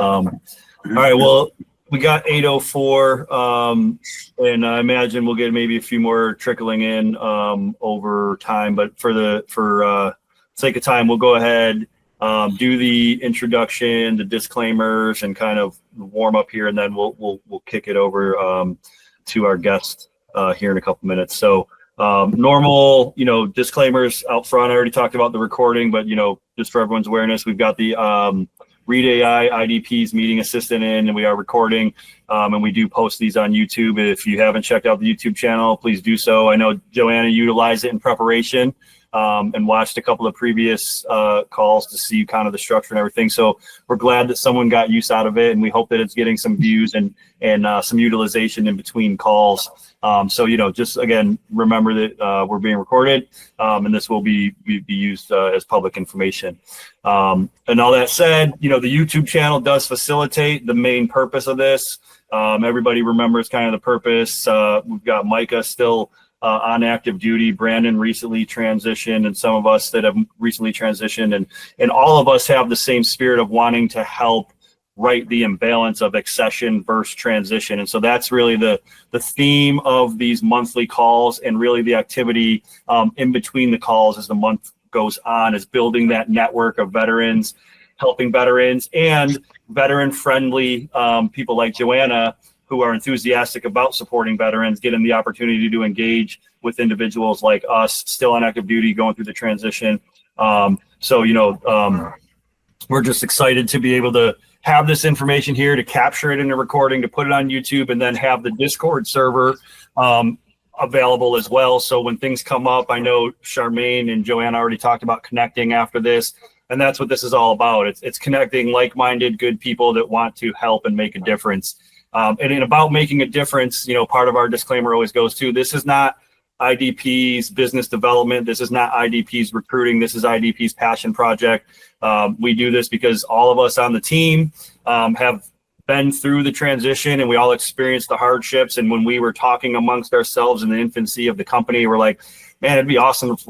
All right, well, we got 8:04, and I imagine we'll get maybe a few more trickling in over time. But for sake of time, we'll go ahead, do the introduction, the disclaimers, and kind of warm up here, and then we'll kick it over to our guest here in a couple minutes. So normal, disclaimers out front. I already talked about the recording, but just for everyone's awareness, we've got the Read AI IDP's meeting assistant in, and we are recording, and we do post these on YouTube. If you haven't checked out the YouTube channel, please do so. I know Joanna utilized it in preparation and watched a couple of previous calls to see kind of the structure and everything. So we're glad that someone got use out of it, and we hope that it's getting some views and some utilization in between calls. So, just again, remember that we're being recorded, and this will be used as public information. And all that said, the YouTube channel does facilitate the main purpose of this. Everybody remembers kind of the purpose. We've got Micah still on active duty. Brandon recently transitioned, and some of us that have recently transitioned, and all of us have the same spirit of wanting to help right the imbalance of accession versus transition. And so that's really the theme of these monthly calls, and really the activity in between the calls as the month goes on is building that network of veterans, helping veterans, and veteran-friendly people like Joanna, who are enthusiastic about supporting veterans, getting the opportunity to engage with individuals like us still on active duty going through the transition. We're just excited to be able to have this information here, to capture it in a recording, to put it on YouTube, and then have the Discord server available as well. So when things come up, I know Charmaine and Joanna already talked about connecting after this, and that's what this is all about. It's connecting like-minded, good people that want to help and make a difference. And about making a difference, part of our disclaimer always goes to, this is not IDP's business development. This is not IDP's recruiting. This is IDP's passion project. We do this because all of us on the team have been through the transition, and we all experienced the hardships. And when we were talking amongst ourselves in the infancy of the company, we're like, man, it'd be awesome if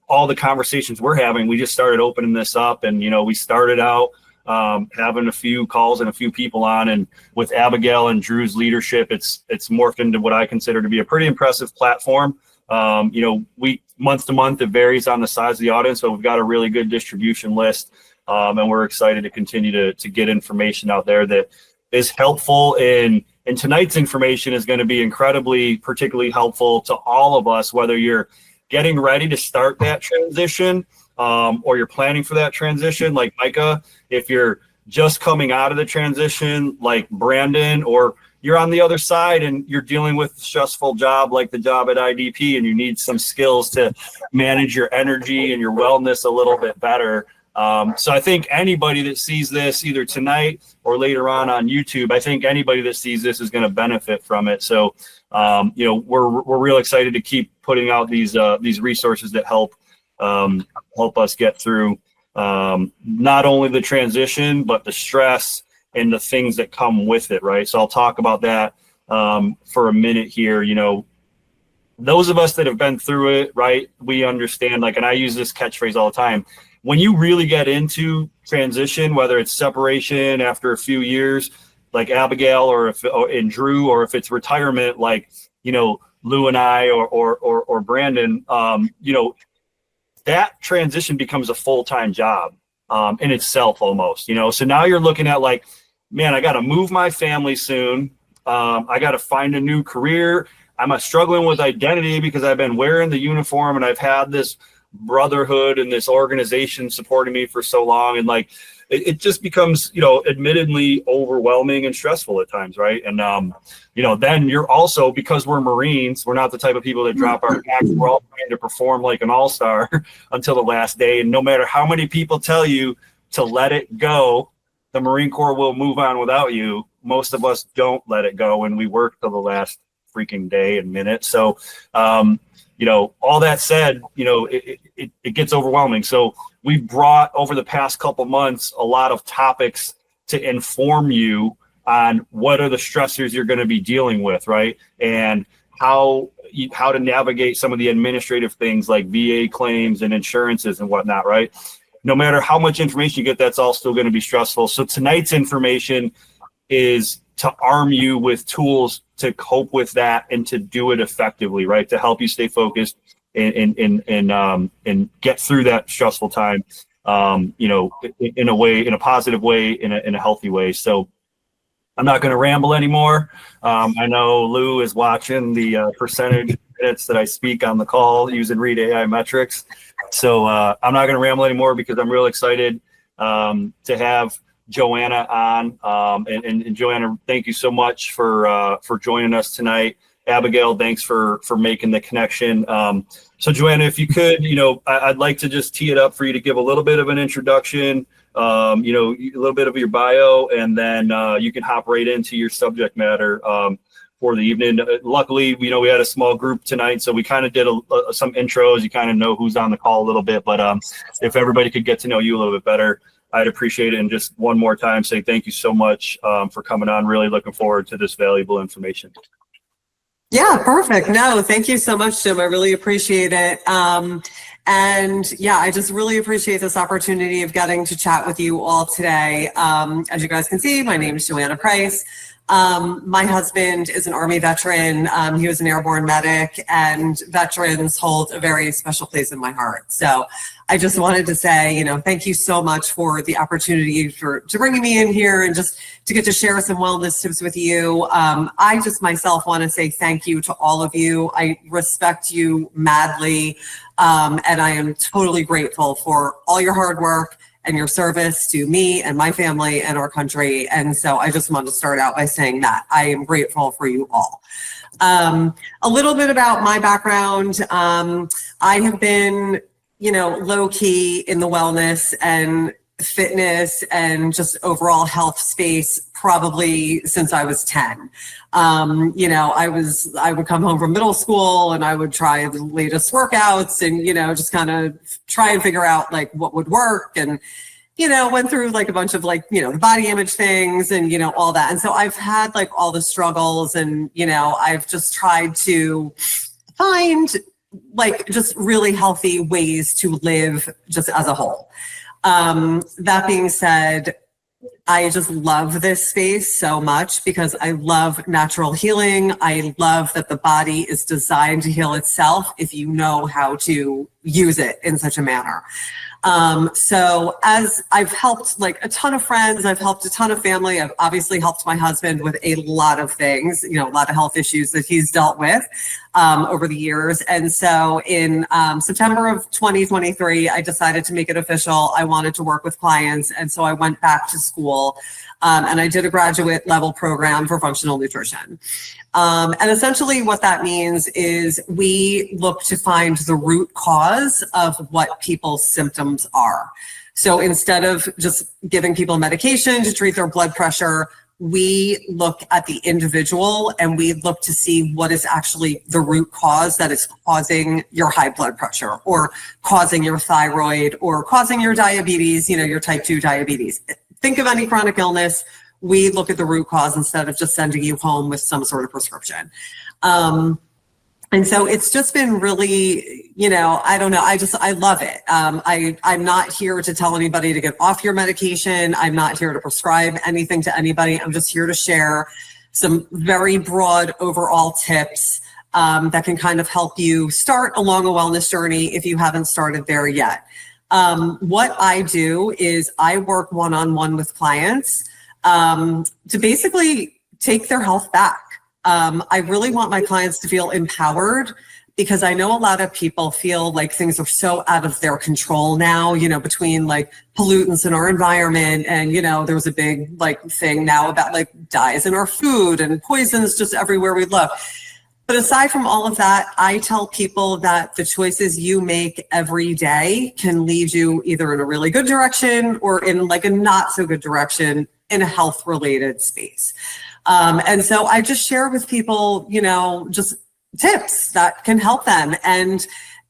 all the conversations we're having, we just started opening this up. And, we started out having a few calls and a few people on, and with Abigail and Drew's leadership, it's morphed into what I consider to be a pretty impressive platform. Month to month, it varies on the size of the audience, but we've got a really good distribution list, and we're excited to continue to get information out there that is helpful. And tonight's information is going to be particularly helpful to all of us, whether you're getting ready to start that transition, or you're planning for that transition like Micah, if you're just coming out of the transition like Brandon, or you're on the other side and you're dealing with a stressful job like the job at IDP, and you need some skills to manage your energy and your wellness a little bit better. So I think anybody that sees this either tonight or later on YouTube, I think anybody that sees this is going to benefit from it. So, we're real excited to keep putting out these resources that help us get through not only the transition, but the stress and the things that come with it, right? So I'll talk about that for a minute here. Those of us that have been through it, right, we understand, and I use this catchphrase all the time, when you really get into transition, whether it's separation after a few years, like Abigail, or in Drew, or if it's retirement, like, Lou and I, or Brandon, that transition becomes a full-time job in itself almost, So now you're looking at man, I got to move my family soon. I got to find a new career. I'm struggling with identity because I've been wearing the uniform, and I've had this brotherhood and this organization supporting me for so long. And it just becomes, admittedly overwhelming and stressful at times, right? And, then you're also, because we're Marines, we're not the type of people that drop our backs. We're all trying to perform like an all-star until the last day. And no matter how many people tell you to let it go, the Marine Corps will move on without you. Most of us don't let it go, and we work till the last freaking day and minute. So, all that said, it gets overwhelming. So we've brought over the past couple months a lot of topics to inform you on what are the stressors you're going to be dealing with, right? And how to navigate some of the administrative things like VA claims and insurances and whatnot, right? no matter how much information you get, that's all still going to be stressful. So tonight's information is to arm you with tools to cope with that and to do it effectively, right? To help you stay focused and get through that stressful time, you know, in a way, in a positive way, in a healthy way. So I'm not going to ramble anymore. I know Lou is watching the percentage minutes that I speak on the call using Read AI metrics. So I'm not going to ramble anymore because I'm real excited to have Joanna on. And Joanna, thank you so much for joining us tonight. Abigail, thanks for making the connection. So Joanna, if you could, you know, I'd like to just tee it up for you to give a little bit of an introduction, you know, a little bit of your bio, and then you can hop right into your subject matter for the evening. Luckily, you know, we had a small group tonight, so we kind of did some intros. You kind of know who's on the call a little bit, but if everybody could get to know you a little bit better, I'd appreciate it. And just one more time, say thank you so much for coming on. Really looking forward to this valuable information. Yeah, perfect. No, thank you so much, Jim. I really appreciate it. And yeah, I just really appreciate this opportunity of getting to chat with you all today. As you guys can see, my name is Joanna Price. My husband is an Army veteran. He was an airborne medic, and veterans hold a very special place in my heart. So I just wanted to say, you know, thank you so much for the opportunity to bringing me in here and just to get to share some wellness tips with you. I just myself want to say thank you to all of you. I respect you madly, and I am totally grateful for all your hard work and your service to me and my family and our country. And so I just want to start out by saying that I am grateful for you all. A little bit about my background. I have been, you know, low key in the wellness and fitness and just overall health space probably since I was 10. You know, I would come home from middle school and I would try the latest workouts and, you know, just kind of try and figure out like what would work, and, you know, went through like a bunch of like, you know, the body image things and, you know, all that. And so I've had like all the struggles, and, you know, I've just tried to find like just really healthy ways to live just as a whole. That being said, I just love this space so much because I love natural healing. I love that the body is designed to heal itself if you know how to use it in such a manner. So as I've helped like a ton of friends, I've helped a ton of family. I've obviously helped my husband with a lot of things, you know, a lot of health issues that he's dealt with over the years. And so in September of 2023, I decided to make it official. I wanted to work with clients. And so I went back to school and I did a graduate level program for functional nutrition. And essentially what that means is we look to find the root cause of what people's symptoms are. So instead of just giving people medication to treat their blood pressure, we look at the individual and we look to see what is actually the root cause that is causing your high blood pressure or causing your thyroid or causing your diabetes, you know, your type 2 diabetes. Think of any chronic illness. We look at the root cause instead of just sending you home with some sort of prescription. And so it's just been really, you know, I don't know. I love it. I'm not here to tell anybody to get off your medication. I'm not here to prescribe anything to anybody. I'm just here to share some very broad overall tips that can kind of help you start along a wellness journey if you haven't started there yet. What I do is I work one-on-one with clients to basically take their health back. I really want my clients to feel empowered because I know a lot of people feel like things are so out of their control now, you know, between like pollutants in our environment and, you know, there was a big like thing now about like dyes in our food and poisons just everywhere we look. But aside from all of that, I tell people that the choices you make every day can lead you either in a really good direction or in like a not so good direction in a health related space. And so I just share with people, you know, just tips that can help them. And,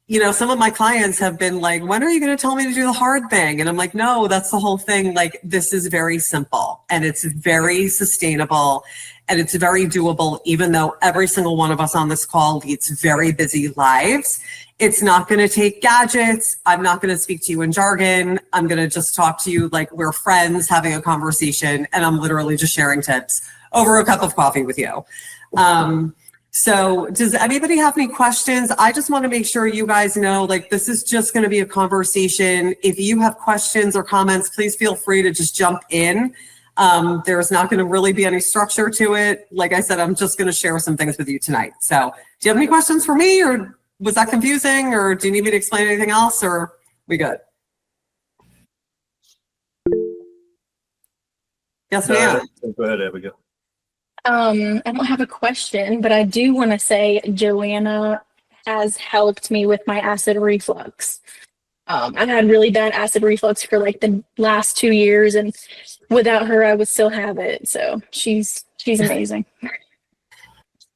you know, some of my clients have been like, when are you going to tell me to do the hard thing? And I'm like, no, that's the whole thing. Like, this is very simple and it's very sustainable. and it's very doable, even though every single one of us on this call leads very busy lives. It's not going to take gadgets. I'm not going to speak to you in jargon. I'm going to just talk to you like we're friends having a conversation, and I'm literally just sharing tips over a cup of coffee with you. So does anybody have any questions? I just want to make sure you guys know, like, this is just going to be a conversation. If you have questions or comments, please feel free to just jump in. There's not going to really be any structure to it. Like I said, I'm just going to share some things with you tonight. So do you have any questions for me, or was that confusing, or do you need me to explain anything else, or we good? Yes, ma'am. Go ahead, Abigail. I don't have a question, but I do want to say Joanna has helped me with my acid reflux. I've had really bad acid reflux for like the last 2 years, and without her, I would still have it. So she's amazing.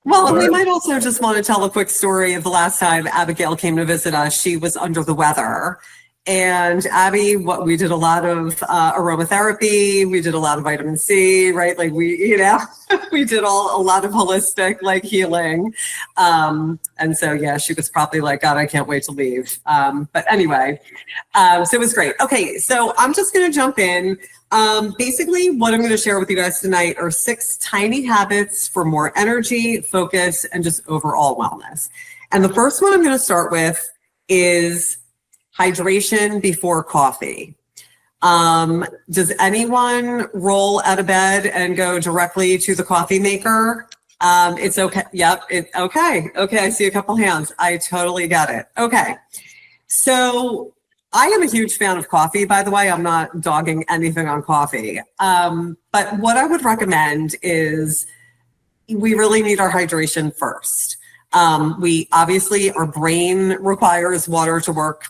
Well, and we might also just want to tell a quick story of the last time Abigail came to visit us. She was under the weather. And Abby, we did a lot of aromatherapy. We did a lot of vitamin C, right? Like we did a lot of holistic like healing. And so, yeah, she was probably like, God, I can't wait to leave. But anyway, so it was great. Okay, so I'm just going to jump in. Basically, what I'm going to share with you guys tonight are 6 tiny habits for more energy, focus, and just overall wellness. And the first one I'm going to start with is hydration before coffee. Does anyone roll out of bed and go directly to the coffee maker? It's okay. Yep. Okay. Okay. I see a couple hands. I totally get it. Okay. So I am a huge fan of coffee, by the way. I'm not dogging anything on coffee. But what I would recommend is we really need our hydration first. We obviously, our brain requires water to work,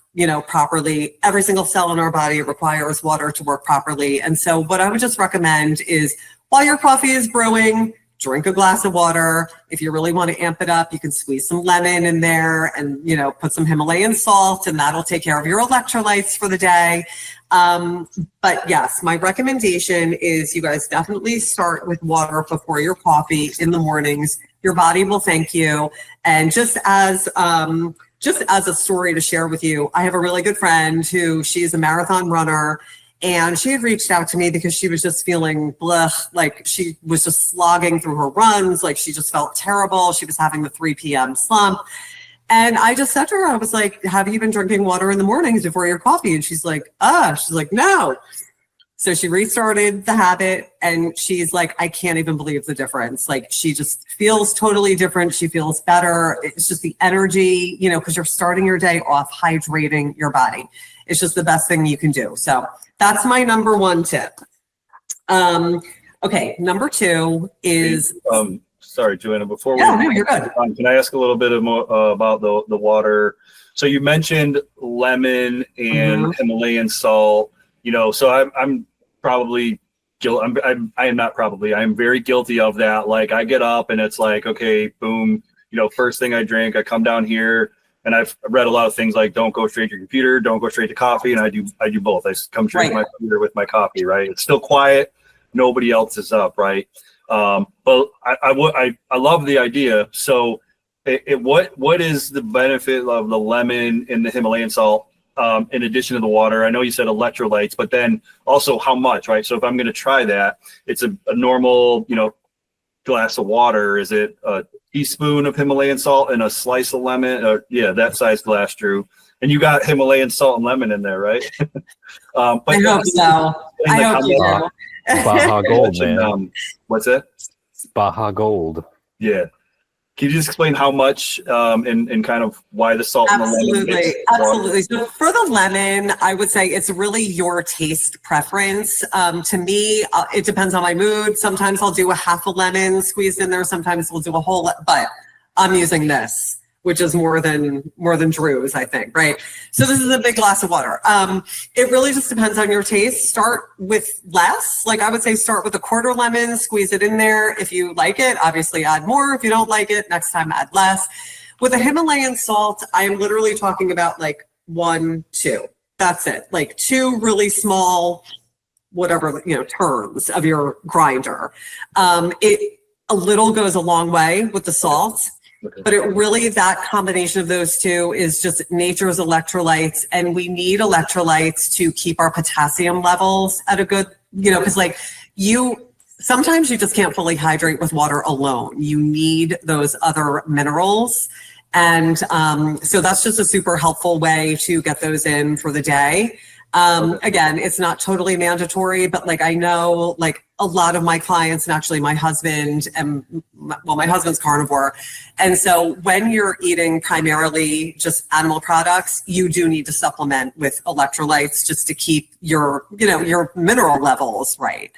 properly. Every single cell in our body requires water to work properly. And so what I would just recommend is while your coffee is brewing, drink a glass of water. If you really want to amp it up, you can squeeze some lemon in there and, put some Himalayan salt, and that'll take care of your electrolytes for the day. But yes, my recommendation is you guys definitely start with water before your coffee in the mornings. Your body will thank you. And just as a story to share with you, I have a really good friend who she's a marathon runner, and she had reached out to me because she was just feeling like she was just slogging through her runs. Like she just felt terrible. She was having the 3 p.m. slump. And I just said to her, I was like, have you been drinking water in the mornings before your coffee? And she's like, no. So she restarted the habit, and she's like, I can't even believe the difference. Like she just feels totally different. She feels better. It's just the energy, because you're starting your day off hydrating your body. It's just the best thing you can do. So that's my number 1 tip. Okay, number 2 is. Sorry, Joanna, before you're good. Can I ask a little bit more about the water? So you mentioned lemon and Himalayan salt. So I'm probably guilty. I am very guilty of that. Like I get up and it's like, okay, boom, first thing I drink, I come down here, and I've read a lot of things like don't go straight to your computer, don't go straight to coffee. And I do both. I come straight to my computer with my coffee, right? It's still quiet. Nobody else is up, right? But I love the idea. So what is the benefit of the lemon and the Himalayan salt? In addition to the water? I know you said electrolytes, but then also how much, right? So if I'm going to try that, it's a normal, glass of water. Is it a teaspoon of Himalayan salt and a slice of lemon? That size glass, Drew. And you got Himalayan salt and lemon in there, right? But I hope so. I hope you do. Baja Gold, man. What's that? Baja Gold. Yeah. Can you just explain how much and kind of why the salt and the lemon? Absolutely. So for the lemon, I would say it's really your taste preference. To me, it depends on my mood. Sometimes I'll do a half a lemon squeezed in there. Sometimes we'll do a whole, but I'm using this, which is more than Drew's, I think, right? So this is a big glass of water. It really just depends on your taste. Start with less. Like I would say start with a quarter lemon, squeeze it in there. If you like it, obviously add more. If you don't like it, next time add less. With a Himalayan salt, I am literally talking about like 1, 2. That's it. Like 2 really small, whatever, turns of your grinder. a little goes a long way with the salt. But it really, that combination of those two is just nature's electrolytes. And we need electrolytes to keep our potassium levels at a good, because like sometimes you just can't fully hydrate with water alone. You need those other minerals. And so that's just a super helpful way to get those in for the day. Again, it's not totally mandatory, but like I know like a lot of my clients, and actually my husband my husband's carnivore. And so when you're eating primarily just animal products, you do need to supplement with electrolytes just to keep your mineral levels right.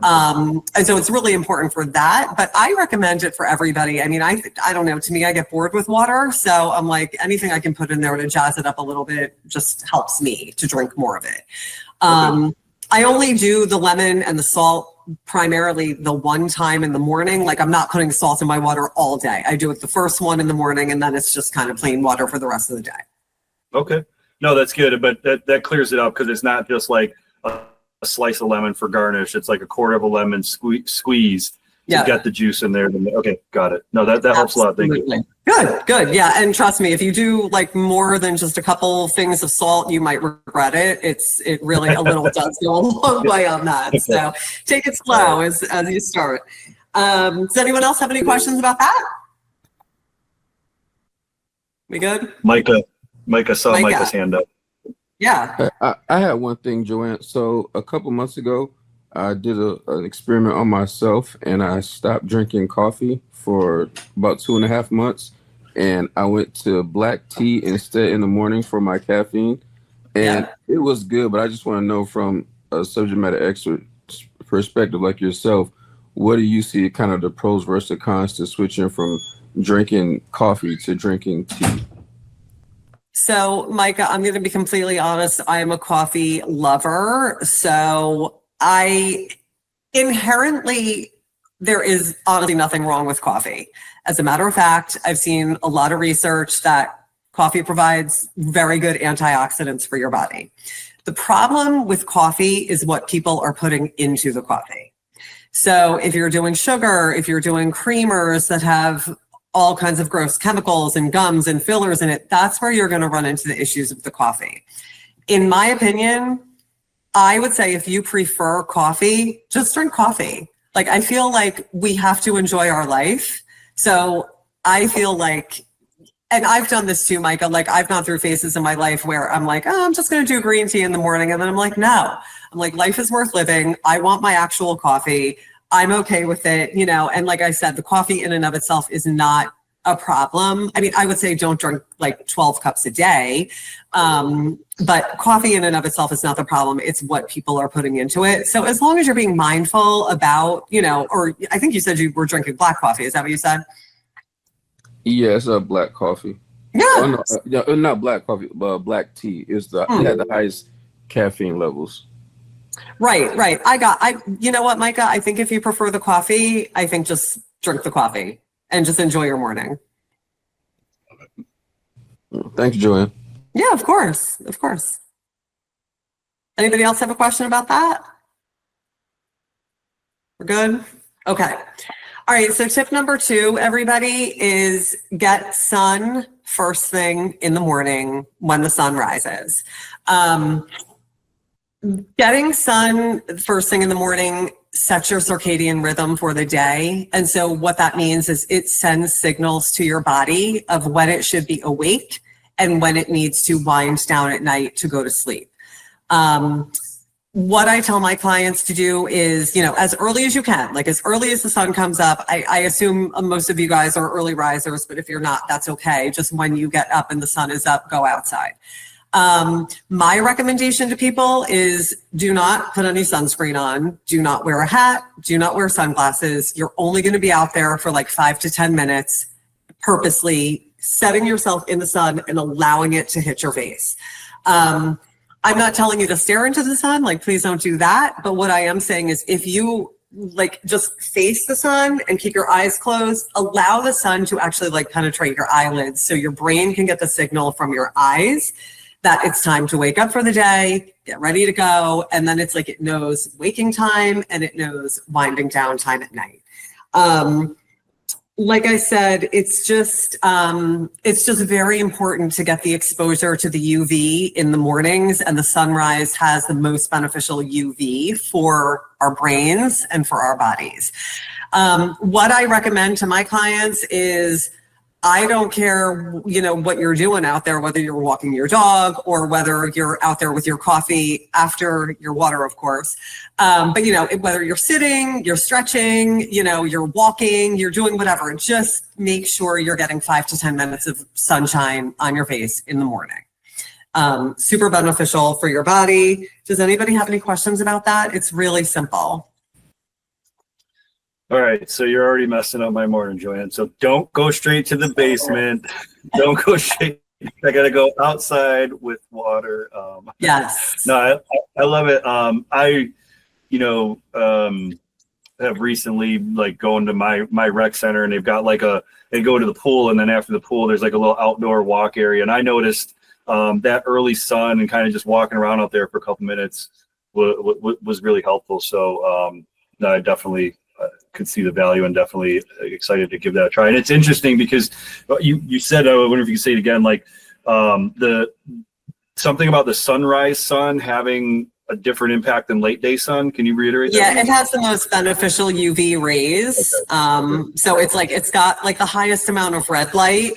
And so it's really important for that, but I recommend it for everybody. I mean, I don't know, to me, I get bored with water. So I'm like, anything I can put in there to jazz it up a little bit just helps me to drink more of it. I only do the lemon and the salt primarily the one time in the morning. Like I'm not putting salt in my water all day. I do it the first one in the morning, and then it's just kind of plain water for the rest of the day. Okay. No, that's good. But that clears it up, because it's not just like a slice of lemon for garnish. It's like a quarter of a lemon squeezed to get the juice in there. Okay, got it. No, that helps a lot. Thank you. Good. Yeah. And trust me, if you do like more than just a couple things of salt, you might regret it. It really a little does go a long way on that. So take it slow as you start. Does anyone else have any questions about that? We good? Micah saw Micah's hand up. Yeah. I had one thing, Joanne. So a couple months ago, I did an experiment on myself, and I stopped drinking coffee for about 2.5 months. And I went to black tea instead in the morning for my caffeine. And it was good, but I just want to know from a subject matter expert perspective like yourself, what do you see kind of the pros versus the cons to switching from drinking coffee to drinking tea? So, Micah, I'm going to be completely honest. I am a coffee lover. So there is honestly nothing wrong with coffee. As a matter of fact, I've seen a lot of research that coffee provides very good antioxidants for your body. The problem with coffee is what people are putting into the coffee. So if you're doing sugar, if you're doing creamers that have all kinds of gross chemicals and gums and fillers in it, that's where you're going to run into the issues with the coffee. In my opinion, I would say if you prefer coffee, just drink coffee. Like, I feel like we have to enjoy our life. So I feel like, and I've done this too, Micah, like I've gone through phases in my life where I'm like, oh, I'm just going to do green tea in the morning. And then I'm like, no, I'm like, life is worth living. I want my actual coffee. I'm okay with it, and like I said, the coffee in and of itself is not a problem. I mean, I would say don't drink like 12 cups a day, but coffee in and of itself is not the problem. It's what people are putting into it. So as long as you're being mindful about, or I think you said you were drinking black coffee. Is that what you said? Yeah, it's a black coffee. Yeah. Oh, no, not black coffee, but black tea. It had the highest caffeine levels. Right. You know what, Micah? I think if you prefer the coffee, I think just drink the coffee and just enjoy your morning. Thanks, Joanne. Yeah, of course. Anybody else have a question about that? We're good? Okay. All right, so tip number 2, everybody, is get sun first thing in the morning when the sun rises. Getting sun first thing in the morning sets your circadian rhythm for the day. And so what that means is it sends signals to your body of when it should be awake and when it needs to wind down at night to go to sleep. What I tell my clients to do is, as early as you can, like as early as the sun comes up. I assume most of you guys are early risers, but if you're not, that's okay. Just when you get up and the sun is up, go outside. My recommendation to people is do not put any sunscreen on, do not wear a hat, do not wear sunglasses. You're only going to be out there for like 5 to 10 minutes, purposely setting yourself in the sun and allowing it to hit your face. I'm not telling you to stare into the sun, like please don't do that. But what I am saying is if you like just face the sun and keep your eyes closed, allow the sun to actually like penetrate your eyelids so your brain can get the signal from your eyes that it's time to wake up for the day, get ready to go. And then it's like it knows waking time and it knows winding down time at night. Like I said, it's just very important to get the exposure to the UV in the mornings, and the sunrise has the most beneficial UV for our brains and for our bodies. What I recommend to my clients is, I don't care, what you're doing out there, whether you're walking your dog or whether you're out there with your coffee after your water, of course. But whether you're sitting, you're stretching, you're walking, you're doing whatever, just make sure you're getting 5 to 10 minutes of sunshine on your face in the morning. Super beneficial for your body. Does anybody have any questions about that? It's really simple. All right, so you're already messing up my morning, Joanne. So don't go straight to the basement. Don't go straight. I gotta go outside with water. Yes. No, I love it. I have recently going to my rec center, and they've got they go to the pool, and then after the pool, there's a little outdoor walk area. And I noticed that early sun and kind of just walking around out there for a couple minutes was really helpful. So no, I definitely could see the value, and definitely excited to give that a try. And it's interesting because you said, I wonder if you could say it again, something about the sunrise sun having a different impact than late day sun. Can you reiterate that? Yeah, it has the most beneficial UV rays. Okay. So it's got the highest amount of red light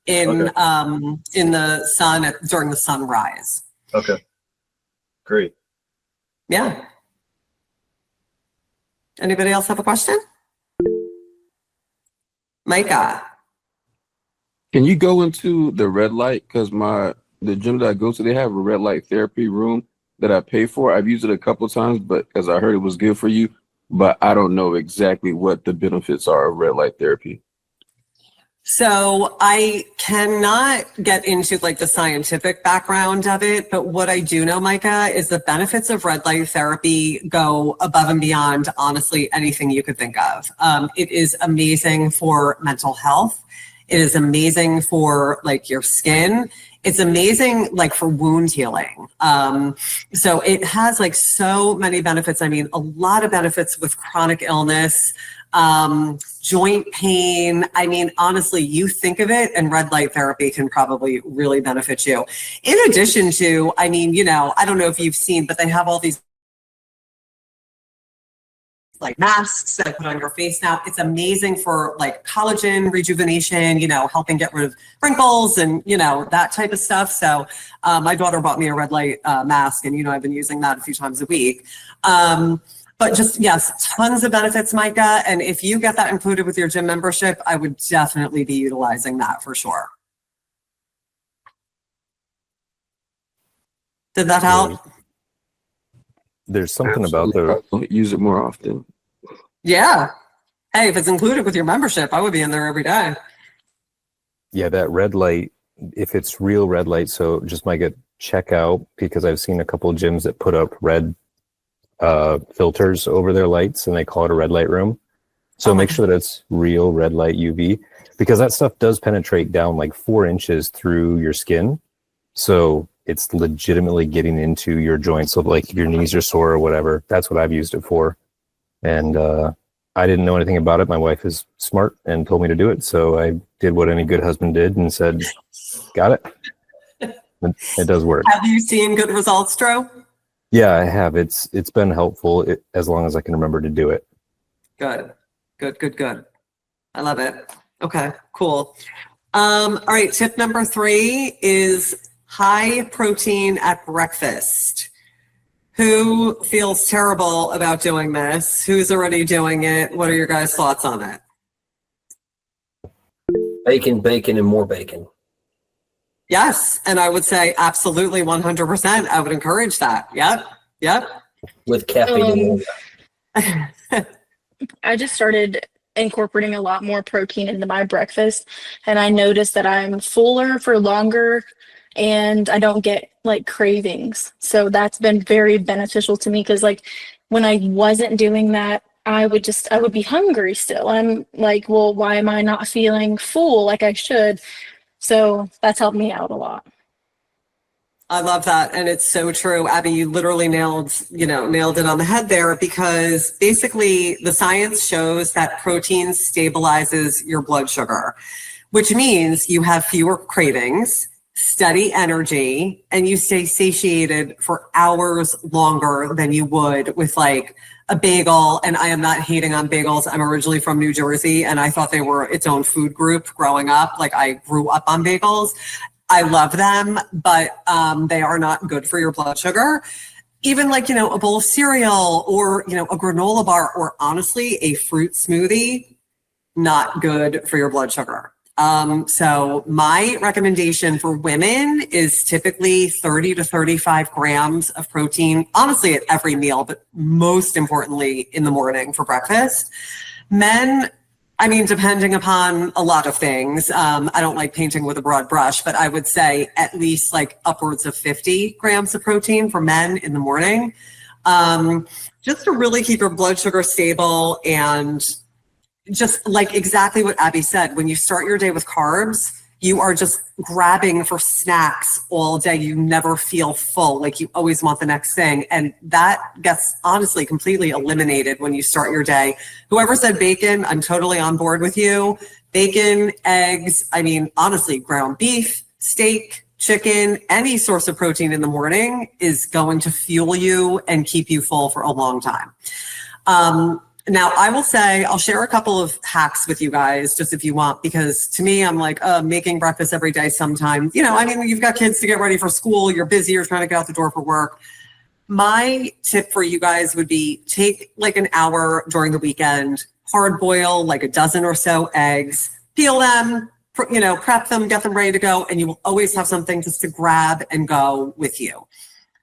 in the sun during the sunrise. Okay. Great. Yeah. Anybody else have a question? Micah. Can you go into the red light? Because the gym that I go to, they have a red light therapy room that I pay for. I've used it a couple of times, but because I heard it was good for you, but I don't know exactly what the benefits are of red light therapy. So I cannot get into the scientific background of it, but what I do know, Micah, is the benefits of red light therapy go above and beyond, honestly, anything you could think of. It is amazing for mental health. It is amazing for your skin. It's amazing for wound healing. So it has so many benefits. I mean, a lot of benefits with chronic illness, joint pain. I mean, honestly, you think of it, and red light therapy can probably really benefit you. In addition to, I don't know if you've seen, but they have all these masks that I put on your face now. It's amazing for collagen rejuvenation, helping get rid of wrinkles and, that type of stuff. So my daughter bought me a red light mask, and, I've been using that a few times a week. But just, yes, tons of benefits, Micah. And if you get that included with your gym membership, I would definitely be utilizing that for sure. Did that help? There's something about use it more often. Yeah. Hey, if it's included with your membership, I would be in there every day. Yeah, that red light, if it's real red light, so just might get check out, because I've seen a couple of gyms that put up red filters over their lights, and they call it a red light room. So make sure that it's real red light UV, because that stuff does penetrate down 4 inches through your skin. So it's legitimately getting into your joints. So if your knees are sore or whatever, that's what I've used it for. And I didn't know anything about it. My wife is smart and told me to do it. So I did what any good husband did and said, got it. It does work. Have you seen good results, Drew? Yeah, I have. It's been helpful as long as I can remember to do it. Good. I love it. Okay, cool. All right, tip number 3 is high protein at breakfast. Who feels terrible about doing this? Who's already doing it? What are your guys' thoughts on it? Bacon, and more bacon. Yes, and I would say absolutely 100%. I would encourage that. Yep. With caffeine. I just started incorporating a lot more protein into my breakfast, and I noticed that I'm fuller for longer, and I don't get cravings. So that's been very beneficial to me, because when I wasn't doing that, I would be hungry still. I'm well, why am I not feeling full like I should? So that's helped me out a lot. I love that. And it's so true. Abby, you literally nailed it on the head there, because basically the science shows that protein stabilizes your blood sugar, which means you have fewer cravings, steady energy, and you stay satiated for hours longer than you would with like a bagel. And I am not hating on bagels. I'm originally from New Jersey, and I thought they were its own food group growing up. Like, I grew up on bagels. I love them, but they are not good for your blood sugar. Even like, a bowl of cereal or, a granola bar, or honestly, a fruit smoothie, not good for your blood sugar. So my recommendation for women is typically 30 to 35 grams of protein, honestly, at every meal, but most importantly in the morning for breakfast. Men, I mean, depending upon a lot of things, I don't like painting with a broad brush, but I would say at least like upwards of 50 grams of protein for men in the morning, just to really keep your blood sugar stable. And just like exactly what Abby said, when you start your day with carbs, you are just grabbing for snacks all day. You never feel full. Like, you always want the next thing. And that gets honestly completely eliminated when you start your day. Whoever said bacon, I'm totally on board with you. Bacon, eggs, I mean, honestly, ground beef, steak, chicken, any source of protein in the morning is going to fuel you and keep you full for a long time. Now, I will say, I'll share a couple of hacks with you guys, just if you want, because to me, I'm like, making breakfast every day sometimes. You've got kids to get ready for school, you're busy, you're trying to get out the door for work. My tip for you guys would be, take like an hour during the weekend, hard boil like a dozen or so eggs, peel them, prep them, get them ready to go, and you will always have something just to grab and go with you.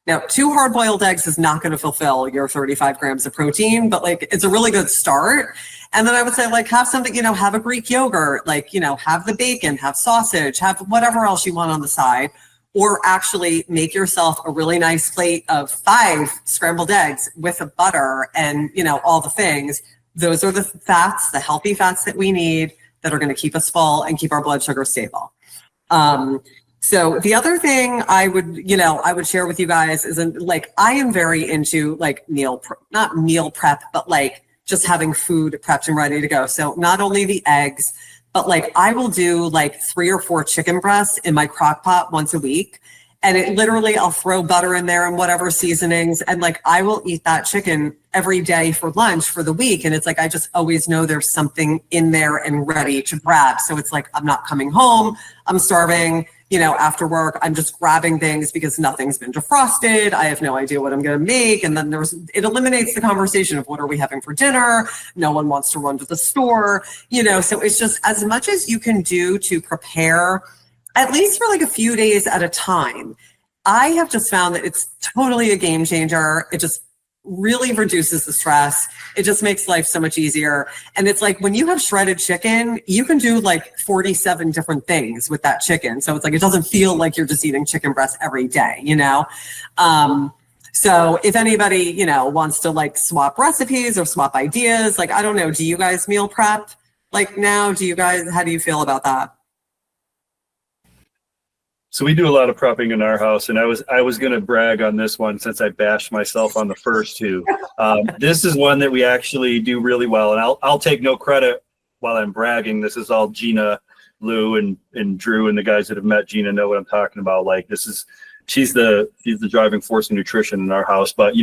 Now, 2 hard-boiled eggs is not going to fulfill your 35 grams of protein, but like, it's a really good start. And then I would say, like, have something, have a Greek yogurt, like, have the bacon, have sausage, have whatever else you want on the side, or actually make yourself a really nice plate of 5 scrambled eggs with a butter and, all the things. Those are the fats, the healthy fats that we need, that are going to keep us full and keep our blood sugar stable. So the other thing I would share with you guys is, I am very into like not meal prep, but like just having food prepped and ready to go. So not only the eggs, but like I will do like 3 or 4 chicken breasts in my crock pot once a week. And it literally, I'll throw butter in there and whatever seasonings. And like, I will eat that chicken every day for lunch for the week. And it's like, I just always know there's something in there and ready to grab. So it's like, I'm not coming home, I'm starving, after work, I'm just grabbing things because nothing's been defrosted. I have no idea what I'm going to make. And then it eliminates the conversation of what are we having for dinner? No one wants to run to the store, so it's just as much as you can do to prepare, at least for like a few days at a time. I have just found that it's totally a game changer. It just really reduces the stress. It just makes life so much easier. And it's like, when you have shredded chicken, you can do like 47 different things with that chicken. So it's like, it doesn't feel like you're just eating chicken breast every day, So if anybody, wants to like swap recipes or swap ideas, like, I don't know, do you guys meal prep? Like now, how do you feel about that? So we do a lot of prepping in our house, and I was going to brag on this one since I bashed myself on the first 2. This is one that we actually do really well, and I'll take no credit while I'm bragging. This is all Gina, Lou, and Drew, and the guys that have met Gina know what I'm talking about. Like, she's the driving force of nutrition in our house. But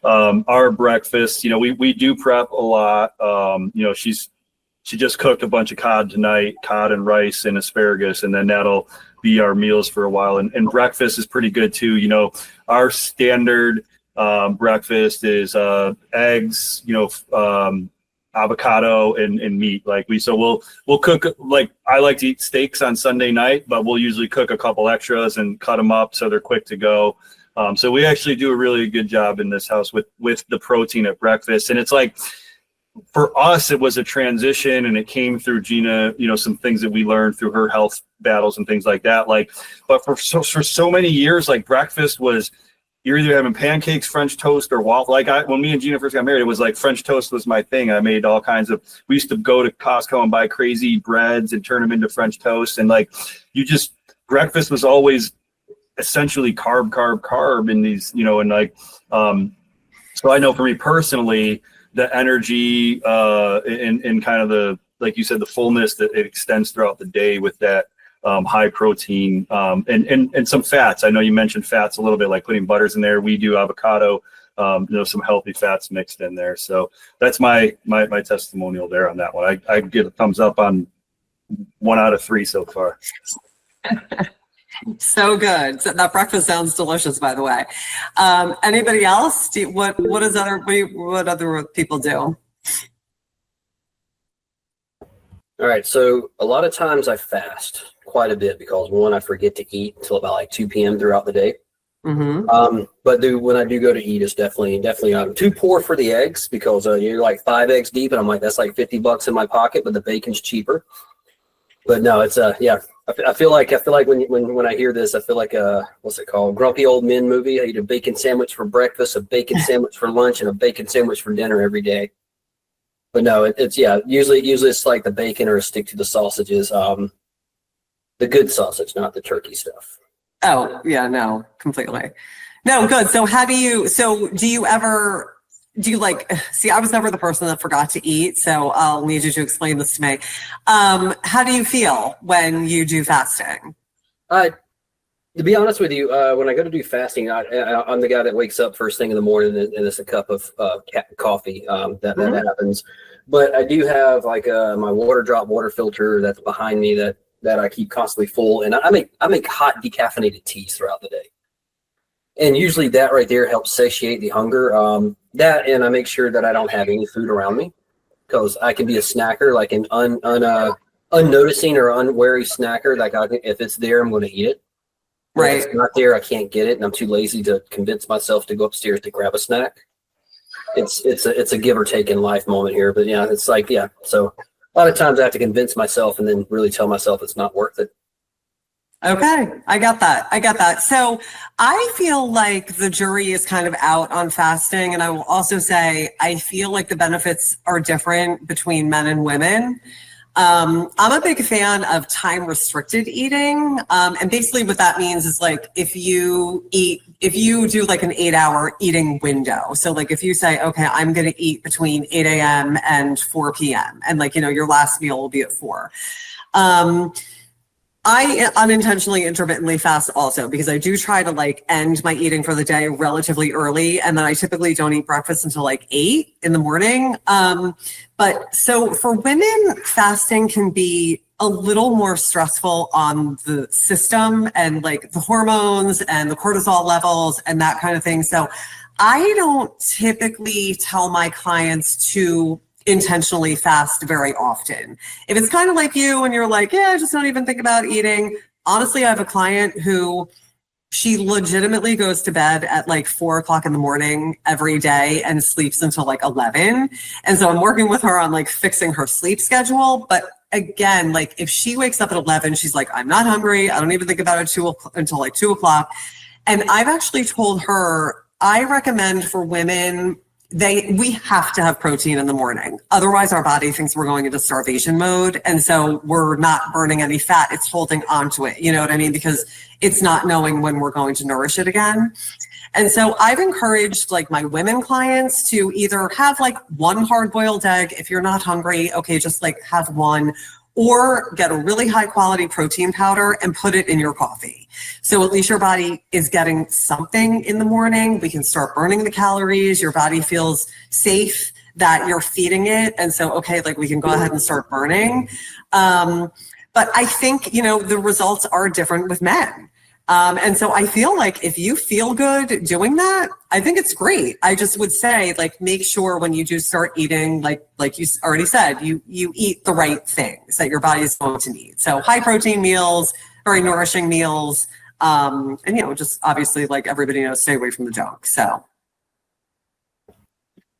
our breakfast, we do prep a lot. She just cooked a bunch of cod tonight, cod and rice and asparagus, and then that'll be our meals for a while. And breakfast is pretty good too. Our standard breakfast is eggs, avocado and meat. We'll cook, like, I like to eat steaks on Sunday night, but we'll usually cook a couple extras and cut them up so they're quick to go. So we actually do a really good job in this house with the protein at breakfast. And it's like, for us, it was a transition, and it came through Gina, some things that we learned through her health battles and things like that. But for so many years, like, breakfast was, you're either having pancakes, French toast, or waffle. When me and Gina first got married, it was like French toast was my thing. I made all kinds of, we used to go to Costco and buy crazy breads and turn them into French toast. And breakfast was always essentially carb in these, and like, so I know for me personally, the energy and kind of the, like you said, the fullness that it extends throughout the day with that high protein and some fats. I know you mentioned fats a little bit, like putting butters in there. We do avocado, some healthy fats mixed in there. So that's my testimonial there on that one. I give a thumbs up on 1 out of 3 so far. So good. That breakfast sounds delicious, by the way. Anybody else? What other people do? All right. So a lot of times I fast quite a bit because, one, I forget to eat until about like 2 p.m. throughout the day. Mm-hmm. But when I do go to eat, it's definitely I'm too poor for the eggs because you're like 5 eggs deep, and I'm like, that's like $50 in my pocket, but the bacon's cheaper. But no, it's yeah. I feel like when I hear this, I feel like what's it called? Grumpy Old Men movie. I eat a bacon sandwich for breakfast, a bacon sandwich for lunch, and a bacon sandwich for dinner every day. But no, it's yeah. Usually it's like the bacon or a stick to the sausages. The good sausage, not the turkey stuff. Oh yeah, no, completely. No, good. So do you like, see, I was never the person that forgot to eat, so I'll need you to explain this to me. How do you feel when you do fasting? To be honest with you, when I go to do fasting, I'm the guy that wakes up first thing in the morning and it's a cup of coffee. That happens. But I do have like my water filter that's behind me that I keep constantly full, and I make hot decaffeinated teas throughout the day. And usually that right there helps satiate the hunger. That, and I make sure that I don't have any food around me, because I can be a snacker, like an unnoticing or unwary snacker. Like if it's there, I'm going to eat it. Right. If it's not there, I can't get it, and I'm too lazy to convince myself to go upstairs to grab a snack. It's a give or take in life moment here, but yeah, it's like, yeah. So a lot of times I have to convince myself and then really tell myself it's not worth it. Okay, I got that. So I feel like the jury is kind of out on fasting. And I will also say, I feel like the benefits are different between men and women. I'm a big fan of time restricted eating. And basically what that means is like, if you do like an 8-hour eating window. So like if you say, okay, I'm going to eat between 8 a.m. and 4 p.m. and like, your last meal will be at 4. I unintentionally intermittently fast also, because I do try to like end my eating for the day relatively early. And then I typically don't eat breakfast until like 8 in the morning. But so for women, fasting can be a little more stressful on the system and like the hormones and the cortisol levels and that kind of thing. So I don't typically tell my clients to intentionally fast very often. If it's kind of like you and you're like, yeah, just don't even think about eating. Honestly, I have a client who she legitimately goes to bed at like 4 o'clock in the morning every day and sleeps until like 11. And so I'm working with her on like fixing her sleep schedule. But again, like if she wakes up at 11, she's like, I'm not hungry. I don't even think about it until like 2 o'clock. And I've actually told her, I recommend for women, we have to have protein in the morning. Otherwise, our body thinks we're going into starvation mode. And so we're not burning any fat. It's holding onto it. You know what I mean? Because it's not knowing when we're going to nourish it again. And so I've encouraged like my women clients to either have like 1 hard-boiled egg. If you're not hungry, okay, just like have 1. Or get a really high quality protein powder and put it in your coffee. So at least your body is getting something in the morning. We can start burning the calories. Your body feels safe that you're feeding it. And so, okay, like we can go ahead and start burning. But I think, the results are different with men. And so I feel like if you feel good doing that, I think it's great. I just would say like, make sure when you do start eating, like you already said, you eat the right things that your body is going to need. So high protein meals, very nourishing meals. And just obviously like everybody knows, stay away from the junk. So.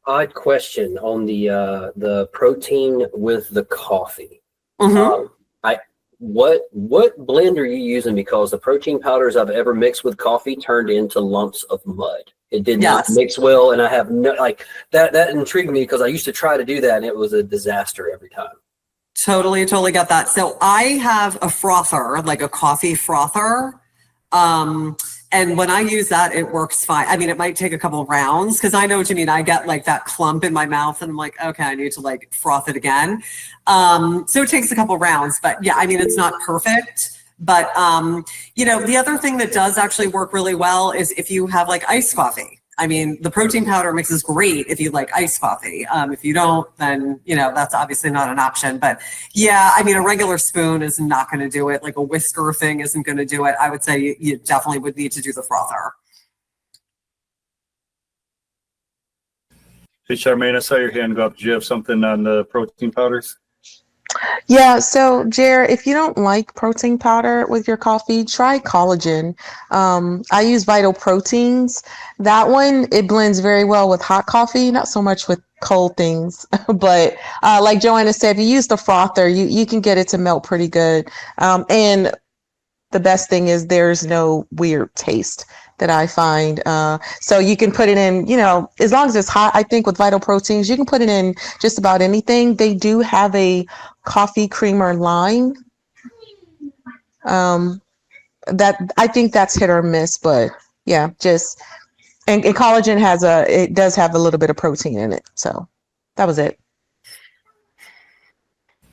Odd question on the protein with the coffee. Mm-hmm. What blend are you using? Because the protein powders I've ever mixed with coffee turned into lumps of mud. It did not mix well, and I have no like that intrigued me because I used to try to do that and it was a disaster every time. Totally got that. So I have a frother, like a coffee frother. And when I use that, it works fine. I mean, it might take a couple of rounds because I know what you mean. I get like that clump in my mouth and I'm like, okay, I need to like froth it again. So it takes a couple of rounds, but yeah, I mean, it's not perfect. But, you know, the other thing that does actually work really well is if you have like iced coffee. I mean, the protein powder mix is great if you like iced coffee. If you don't, then, you know, that's obviously not an option. But yeah, I mean, a regular spoon is not going to do it. Like a whisker thing isn't going to do it. I would say you definitely would need to do the frother. Hey, Charmaine, I saw your hand go up. Do you have something on the protein powders? Yeah, so Jer, if you don't like protein powder with your coffee, try collagen. I use Vital Proteins. That one, it blends very well with hot coffee, not so much with cold things. But like Joanna said, if you use the frother, you can get it to melt pretty good. And the best thing is there's no weird taste that I find. So you can put it in, you know, as long as it's hot, I think with Vital Proteins, you can put it in just about anything. They do have a coffee creamer line. That I think that's hit or miss, but yeah, just, and collagen it does have a little bit of protein in it. So that was it.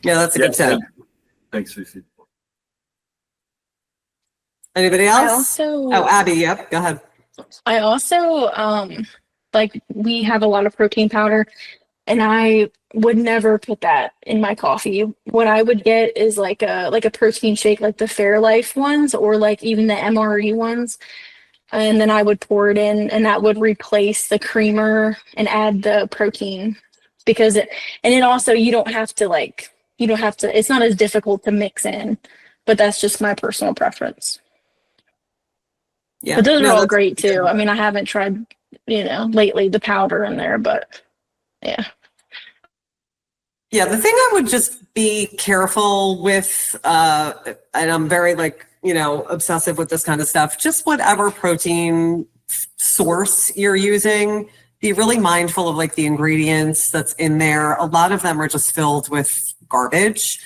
Yeah, that's a good tip. Thanks, Cece. Anybody I else? also, Oh, Abby, yep, go ahead. I also, like we have a lot of protein powder and I would never put that in my coffee. What I would get is like a protein shake, like the Fairlife ones or like even the MRE ones. And then I would pour it in and that would replace the creamer and add the protein because it also, you don't have to, it's not as difficult to mix in, but that's just my personal preference. Yeah, But those are no, all that's great good. too. I mean, I haven't tried, lately the powder in there, but yeah. Yeah, the thing I would just be careful with, and I'm very obsessive with this kind of stuff, just whatever protein source you're using, be really mindful of like the ingredients that's in there. A lot of them are just filled with garbage.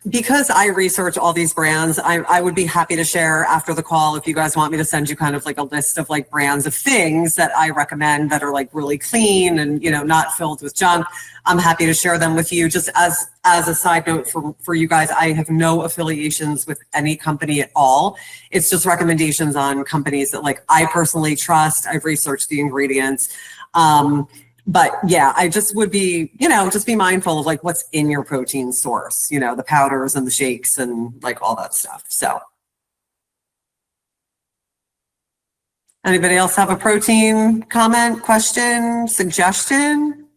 Because I research all these brands, I would be happy to share after the call if you guys want me to send you kind of like a list of like brands of things that I recommend that are like really clean and, not filled with junk. I'm happy to share them with you. Just as a side note for you guys, I have no affiliations with any company at all. It's just recommendations on companies that like I personally trust. I've researched the ingredients. But yeah, I just would be, just be mindful of like what's in your protein source, the powders and the shakes and like all that stuff. So anybody else have a protein comment, question, suggestion?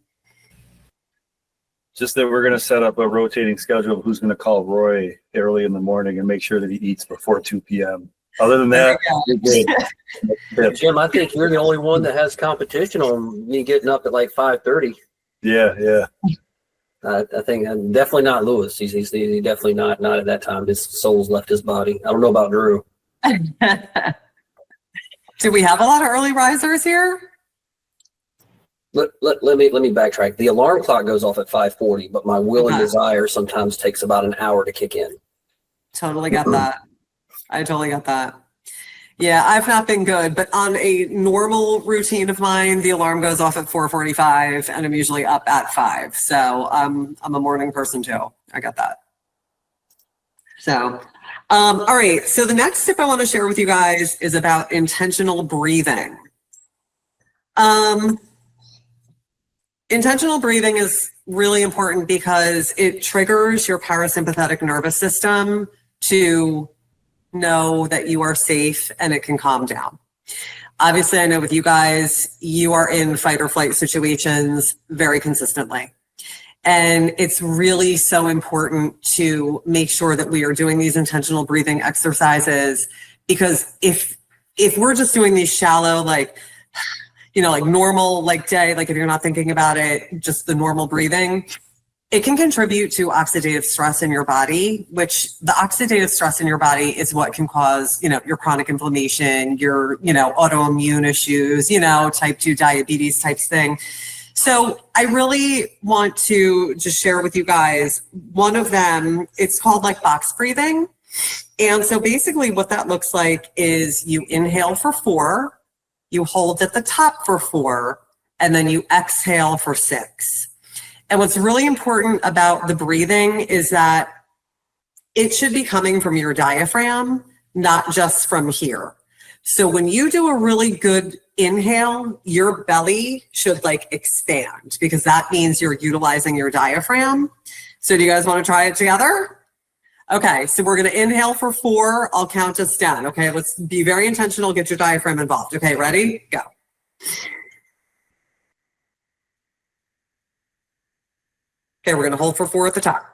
Just that we're going to set up a rotating schedule of who's going to call Roy early in the morning and make sure that he eats before 2 p.m. Other than that, you're good. Jim, I think you're the only one that has competition on me getting up at like 5:30. Yeah. I think definitely not Lewis. He's definitely not at that time. His soul's left his body. I don't know about Drew. Do we have a lot of early risers here? Let me backtrack. The alarm clock goes off at 5:40, but my will and desire sometimes takes about an hour to kick in. Totally got that. I totally got that. Yeah, I've not been good, but on a normal routine of mine, the alarm goes off at 4:45 and I'm usually up at 5. So I'm a morning person too. I got that. So, all right. So the next tip I want to share with you guys is about intentional breathing. Intentional breathing is really important because it triggers your parasympathetic nervous system to know that you are safe and it can calm down. Obviously, I know with you guys, you are in fight or flight situations very consistently. And it's really so important to make sure that we are doing these intentional breathing exercises, because if we're just doing these shallow, like normal, like day, like if you're not thinking about it, just the normal breathing, it can contribute to oxidative stress in your body, which the oxidative stress in your body is what can cause, your chronic inflammation, your, autoimmune issues, type 2 diabetes types thing. So I really want to just share with you guys one of them. It's called like box breathing. And so basically what that looks like is you inhale for 4, you hold at the top for 4, and then you exhale for 6. And what's really important about the breathing is that it should be coming from your diaphragm, not just from here. So when you do a really good inhale, your belly should like expand because that means you're utilizing your diaphragm. So do you guys want to try it together? Okay, so we're going to inhale for 4. I'll count us down. Okay, let's be very intentional. Get your diaphragm involved. Okay, ready? Go. Okay, we're going to hold for 4 at the top.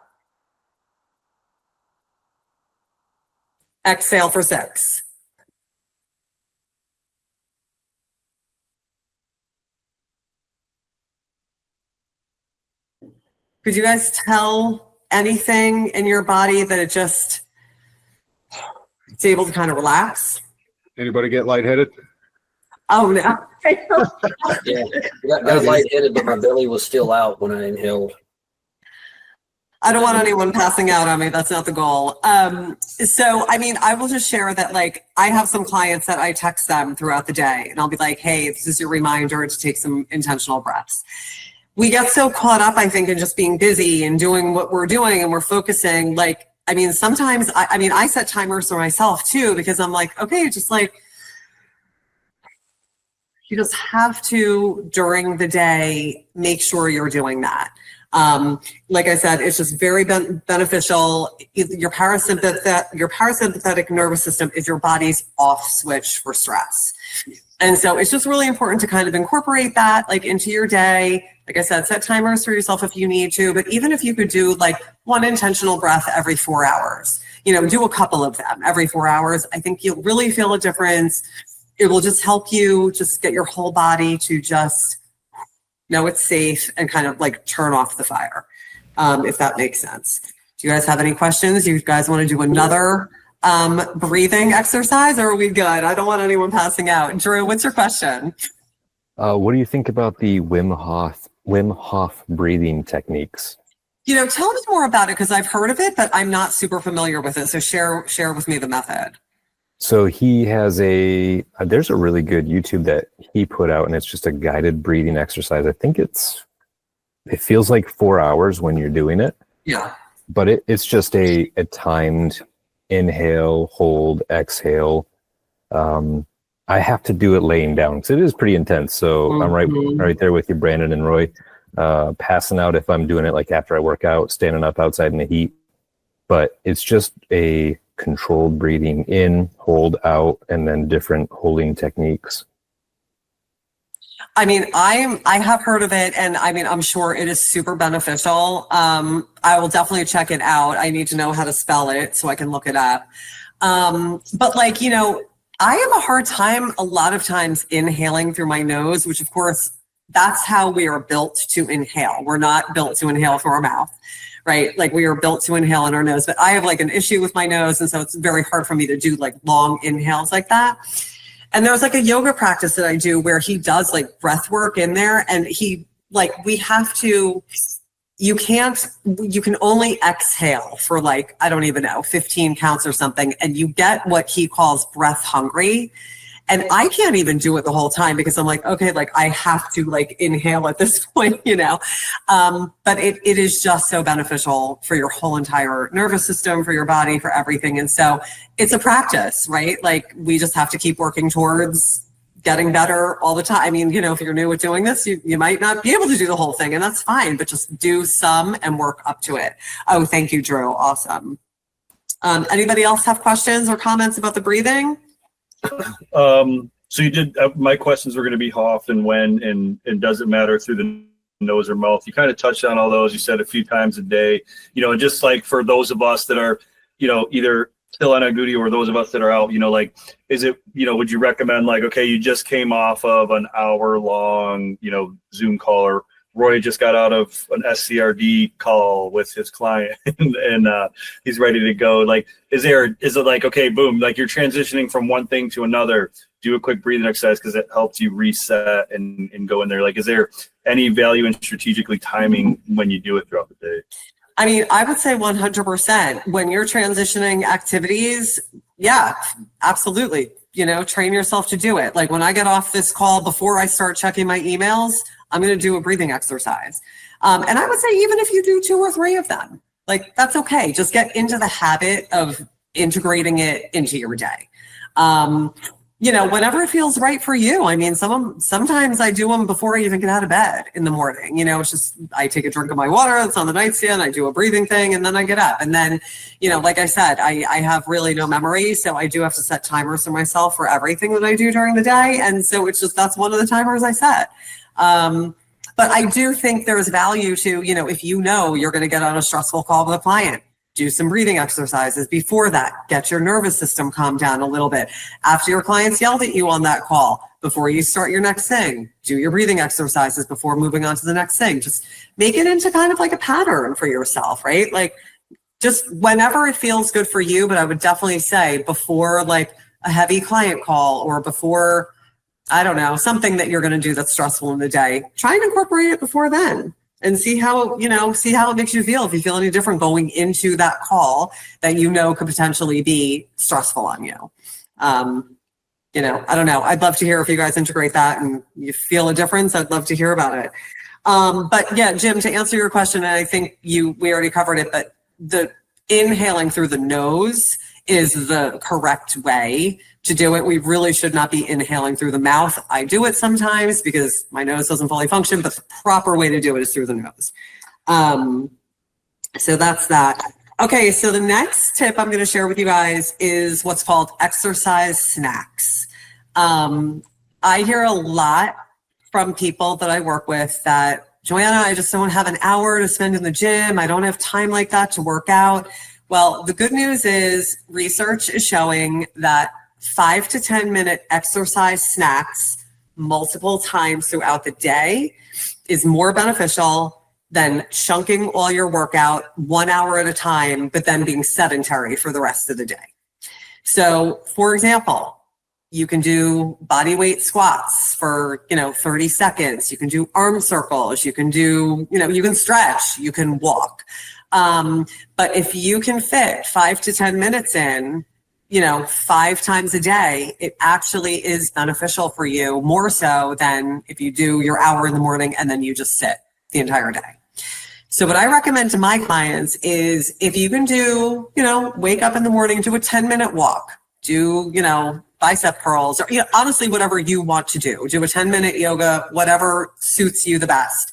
Exhale for 6. Could you guys tell anything in your body that it's able to kind of relax? Anybody get lightheaded? Oh, no. Yeah, got lightheaded, but my belly was still out when I inhaled. I don't want anyone passing out on me. That's not the goal. So, I mean, I will just share that, like, I have some clients that I text them throughout the day, and I'll be like, hey, this is your reminder to take some intentional breaths. We get so caught up, I think, in just being busy and doing what we're doing, and we're focusing. Like, I mean, sometimes, I set timers for myself too, because I'm like, okay, just like, you just have to, during the day, make sure you're doing that. Like I said, it's just very beneficial. Your parasympathetic nervous system is your body's off switch for stress. And so it's just really important to kind of incorporate that like into your day. Like I said, set timers for yourself if you need to, but even if you could do like 1 intentional breath every 4 hours, you know, do a couple of them every 4 hours. I think you'll really feel a difference. It will just help you just get your whole body to just know it's safe and kind of like turn off the fire, if that makes sense. Do you guys have any questions? You guys want to do another breathing exercise, or are we good? I don't want anyone passing out. Drew, what's your question? What do you think about the Wim Hof breathing techniques? You know, tell me more about it because I've heard of it, but I'm not super familiar with it. So share with me the method. So he has there's a really good YouTube that he put out, and it's just a guided breathing exercise. I think it feels like 4 hours when you're doing it. Yeah. But it's just a timed inhale, hold, exhale. I have to do it laying down because it is pretty intense. So I'm right there with you, Brandon and Roy. Passing out if I'm doing it like after I work out, standing up outside in the heat. But it's just a controlled breathing in, hold out, and then different holding techniques. I mean, I have heard of it, and I mean, I'm sure it is super beneficial. I will definitely check it out. I need to know how to spell it so I can look it up. But like, you know, I have a hard time a lot of times inhaling through my nose, which of course, that's how we are built to inhale. We're not built to inhale through our mouth, right? Like we are built to inhale in our nose, but I have like an issue with my nose. And so it's very hard for me to do like long inhales like that. And there's like a yoga practice that I do where he does like breath work in there, and he like, you can only exhale for like, I don't even know, 15 counts or something. And you get what he calls breath hungry. And I can't even do it the whole time because I'm like, okay, like I have to like inhale at this point, you know? But it is just so beneficial for your whole entire nervous system, for your body, for everything. And so it's a practice, right? Like we just have to keep working towards getting better all the time. I mean, you know, if you're new at doing this, you might not be able to do the whole thing, and that's fine, but just do some and work up to it. Oh, thank you, Drew. Awesome. Anybody else have questions or comments about the breathing? So you did, my questions were going to be how often, when, and does it matter through the nose or mouth? You kind of touched on all those. You said a few times a day, you know, just like for those of us that are, you know, either still on duty or those of us that are out, you know, like, is it, you know, would you recommend like, okay, you just came off of an hour-long, you know, Zoom call, or Roy just got out of an SCRD call with his client and he's ready to go. Like, is it like, okay, boom, like you're transitioning from one thing to another, do a quick breathing exercise because it helps you reset and go in there. Like, is there any value in strategically timing when you do it throughout the day? I mean, I would say 100%. When you're transitioning activities, yeah, absolutely. You know, train yourself to do it. Like when I get off this call, before I start checking my emails, I'm going to do a breathing exercise. And I would say even if you do 2 or 3 of them, like that's okay. Just get into the habit of integrating it into your day. You know, whenever it feels right for you. I mean, sometimes I do them before I even get out of bed in the morning. You know, it's just, I take a drink of my water that's on the nightstand, I do a breathing thing, and then I get up. And then, you know, like I said, I have really no memory. So I do have to set timers for myself for everything that I do during the day. And so it's just, that's one of the timers I set. But I do think there's value to, you know, if you know you're going to get on a stressful call with a client, do some breathing exercises before that. Get your nervous system calmed down a little bit. After your clients yelled at you on that call, before you start your next thing, do your breathing exercises before moving on to the next thing. Just make it into kind of like a pattern for yourself, right? Like just whenever it feels good for you. But I would definitely say before like a heavy client call or before, I don't know, something that you're going to do that's stressful in the day, try and incorporate it before then. And see how, you know, see how it makes you feel. If you feel any different going into that call that you know could potentially be stressful on you. You know, I don't know. I'd love to hear if you guys integrate that and you feel a difference. I'd love to hear about it. But yeah, Jim, to answer your question, and I think we already covered it, but the inhaling through the nose is the correct way to do it. We really should not be inhaling through the mouth. I do it sometimes because my nose doesn't fully function, but the proper way to do it is through the nose. So that's that. Okay, so the next tip I'm going to share with you guys is what's called exercise snacks. I hear a lot from people that I work with that, Joanna, I just don't have an hour to spend in the gym. I don't have time like that to work out. Well, the good news is research is showing that 5 to 10 minute exercise snacks multiple times throughout the day is more beneficial than chunking all your workout 1 hour at a time, but then being sedentary for the rest of the day. So for example, you can do body weight squats for, 30 seconds. You can do arm circles. You can do, you can stretch, you can walk. But if you can fit 5 to 10 minutes in, 5 times a day, it actually is beneficial for you more so than if you do your hour in the morning and then you just sit the entire day. So what I recommend to my clients is if you can do, wake up in the morning, do a 10-minute walk, do, bicep curls, or honestly, whatever you want to do. Do a 10-minute yoga, whatever suits you the best.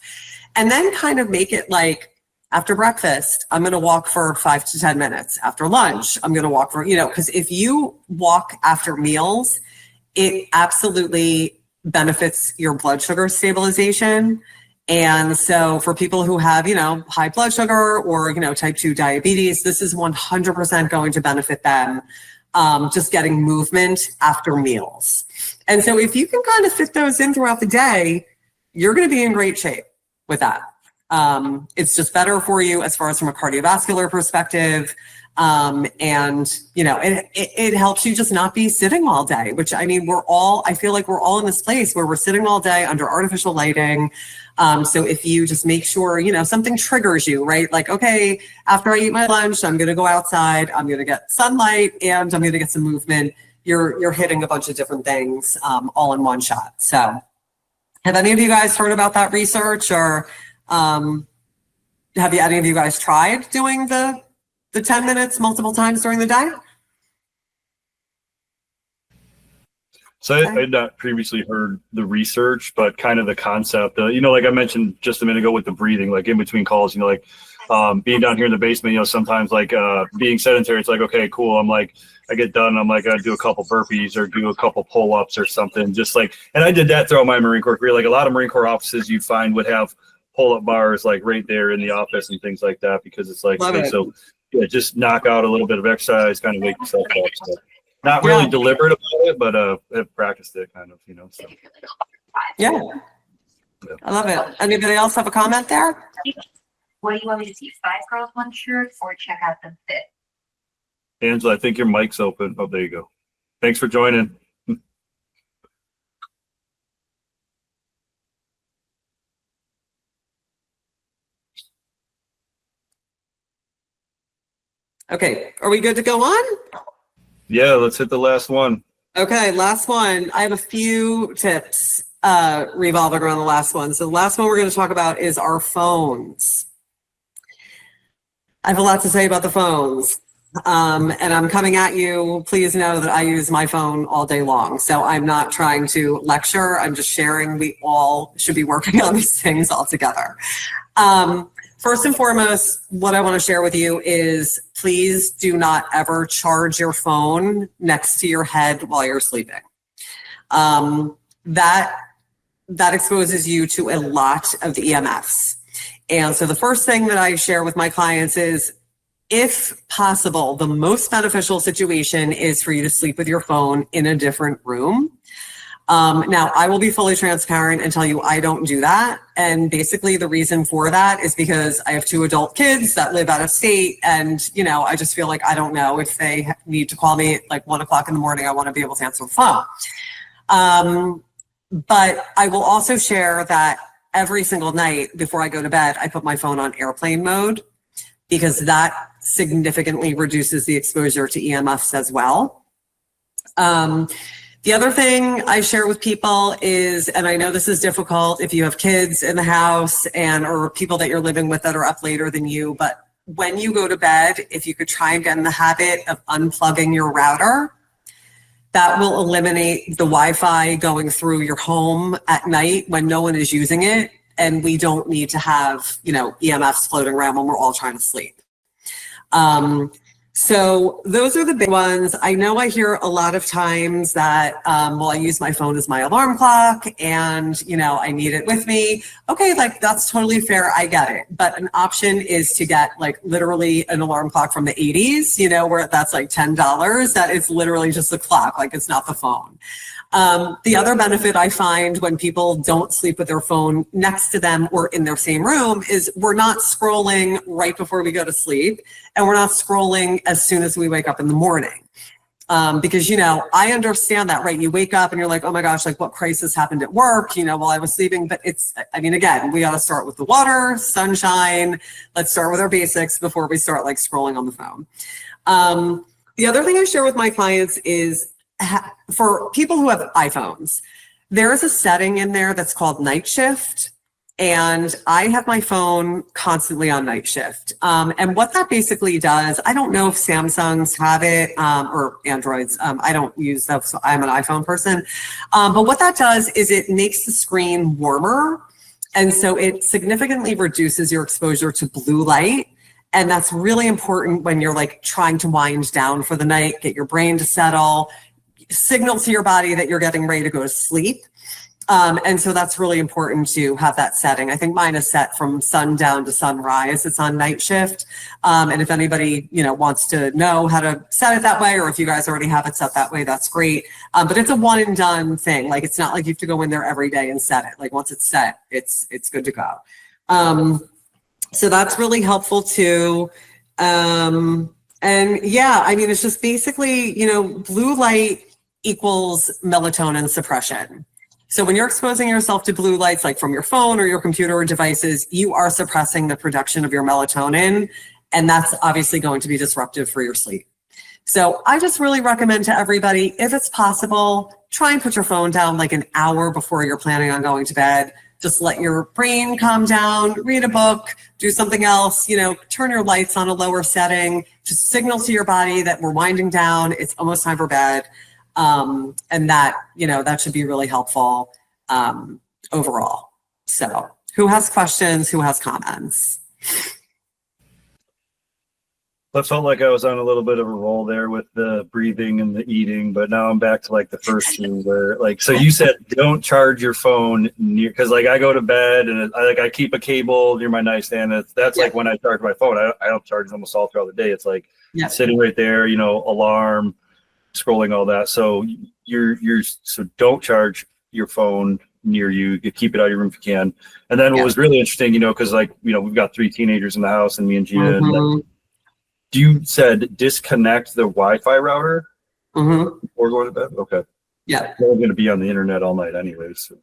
And then kind of make it like, after breakfast, I'm going to walk for 5 to 10 minutes. After lunch, I'm going to walk for, because if you walk after meals, it absolutely benefits your blood sugar stabilization. And so for people who have, high blood sugar or, type 2 diabetes, this is 100% going to benefit them. Just getting movement after meals. And so if you can kind of fit those in throughout the day, you're going to be in great shape with that. It's just better for you as far as from a cardiovascular perspective. And, it helps you just not be sitting all day, which I mean, I feel like we're all in this place where we're sitting all day under artificial lighting. So if you just make sure, something triggers you, right? Like, okay, after I eat my lunch, I'm going to go outside, I'm going to get sunlight and I'm going to get some movement. You're hitting a bunch of different things, all in one shot. So have any of you guys heard about that research or, have any of you guys tried doing the 10 minutes multiple times during the day? So I had not previously heard the research, but kind of the concept, like I mentioned just a minute ago with the breathing, like in between calls, being down here in the basement, sometimes like being sedentary, it's like, okay, cool. I'm like, I get done. I'm like, I do a couple burpees or do a couple pull-ups or something, just like, and I did that throughout my Marine Corps career. Like a lot of Marine Corps offices you find would have pull-up bars like right there in the office and things like that, because it's like, okay, so yeah, just knock out a little bit of exercise, kind of wake yourself up. So not really deliberate about it, but I've practiced it kind of, so. Yeah. I love it. Anybody else have a comment there? What do you want me to see? 5 girls, 1 shirt, or check out the fit? Angela, I think your mic's open. Oh, there you go. Thanks for joining. Okay, are we good to go on? Yeah, let's hit the last one. Okay, last one. I have a few tips revolving around the last one. So the last one we're going to talk about is our phones. I have a lot to say about the phones. And I'm coming at you. Please know that I use my phone all day long. So I'm not trying to lecture. I'm just sharing. We all should be working on these things all together. First and foremost, what I want to share with you is please do not ever charge your phone next to your head while you're sleeping. That exposes you to a lot of the EMFs. And so the first thing that I share with my clients is, if possible, the most beneficial situation is for you to sleep with your phone in a different room. Now, I will be fully transparent and tell you I don't do that. And basically the reason for that is because I have 2 adult kids that live out of state. And, you know, I just feel like I don't know if they need to call me at like 1 o'clock in the morning. I want to be able to answer the phone. But I will also share that every single night before I go to bed, I put my phone on airplane mode, because that significantly reduces the exposure to EMFs as well. The other thing I share with people is, and I know this is difficult if you have kids in the house or people that you're living with that are up later than you, but when you go to bed, if you could try and get in the habit of unplugging your router, that will eliminate the Wi-Fi going through your home at night when no one is using it. And we don't need to have, you know, EMFs floating around when we're all trying to sleep. So those are the big ones. I know I hear a lot of times that, well, I use my phone as my alarm clock and, you know, I need it with me. Okay, like that's totally fair. I get it. But an option is to get like literally an alarm clock from the 80s, you know, where that's like $10. That is literally just the clock, like it's not the phone. The other benefit I find when people don't sleep with their phone next to them or in their same room is we're not scrolling right before we go to sleep, and we're not scrolling as soon as we wake up in the morning. Because, you know, I understand that, right? You wake up and you're like, oh my gosh, like what crisis happened at work, you know, while I was sleeping. But it's, I mean, again, we got to start with the water, sunshine. Let's start with our basics before we start like scrolling on the phone. The other thing I share with my clients is, for people who have iPhones, there is a setting in there that's called night shift. And I have my phone constantly on night shift. And what that basically does, I don't know if Samsungs have it or Androids. I don't use that, so I'm an iPhone person. But what that does is it makes the screen warmer. And so it significantly reduces your exposure to blue light. And that's really important when you're like trying to wind down for the night, get your brain to settle, signal to your body that you're getting ready to go to sleep. And so that's really important to have that setting. I think mine is set from sundown to sunrise. It's on night shift. And if anybody, you know, wants to know how to set it that way, or if you guys already have it set that way, that's great. But it's a one and done thing. Like, it's not like you have to go in there every day and set it. Like once it's set, it's good to go. So that's really helpful too. And yeah, I mean, it's just basically, you know, blue light equals melatonin suppression. So when you're exposing yourself to blue lights, like from your phone or your computer or devices, you are suppressing the production of your melatonin, and that's obviously going to be disruptive for your sleep. So I just really recommend to everybody, if it's possible, try and put your phone down like an hour before you're planning on going to bed. Just let your brain calm down, read a book, do something else, you know, turn your lights on a lower setting, just signal to your body that we're winding down, it's almost time for bed. And that, you know, that should be really helpful overall. So who has questions? Who has comments? I felt like I was on a little bit of a roll there with the breathing and the eating, but now I'm back to like the first two where like, so you said don't charge your phone near, because like I go to bed and I keep a cable near my nightstand. That's like when I charge my phone. I don't charge it almost all throughout the day. It's like sitting right there, you know, alarm, scrolling, all that. So so don't charge your phone near you. You keep it out of your room if you can. And then what was really interesting, you know, because like, you know, we've got 3 teenagers in the house and me and Gina, and like, you said disconnect the Wi-Fi router before going to bed? Okay. Yeah. We're going to be on the internet all night anyways. So.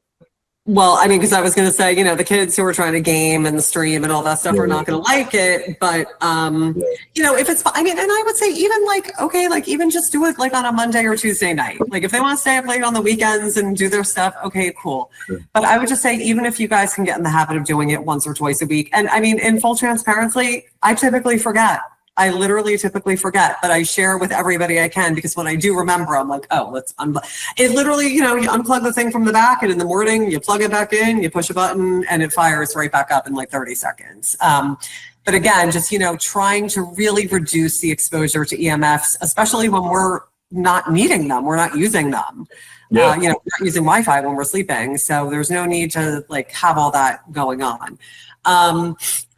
Well, I mean, because I was going to say, the kids who are trying to game and stream and all that stuff are not going to like it. But, if it's, and I would say even even just do it like on a Monday or Tuesday night. Like if they want to stay up late on the weekends and do their stuff, okay, cool. Sure. But I would just say, even if you guys can get in the habit of doing it once or twice a week. And I mean, in full transparency, I typically forget. I literally typically forget, but I share with everybody I can, because when I do remember, I'm like, oh, let's unplug. It literally, you unplug the thing from the back, and in the morning you plug it back in, you push a button, and it fires right back up in like 30 seconds. But again, just, trying to really reduce the exposure to EMFs, especially when we're not needing them, we're not using them. Yeah. We're not using Wi-Fi when we're sleeping. So there's no need to like have all that going on.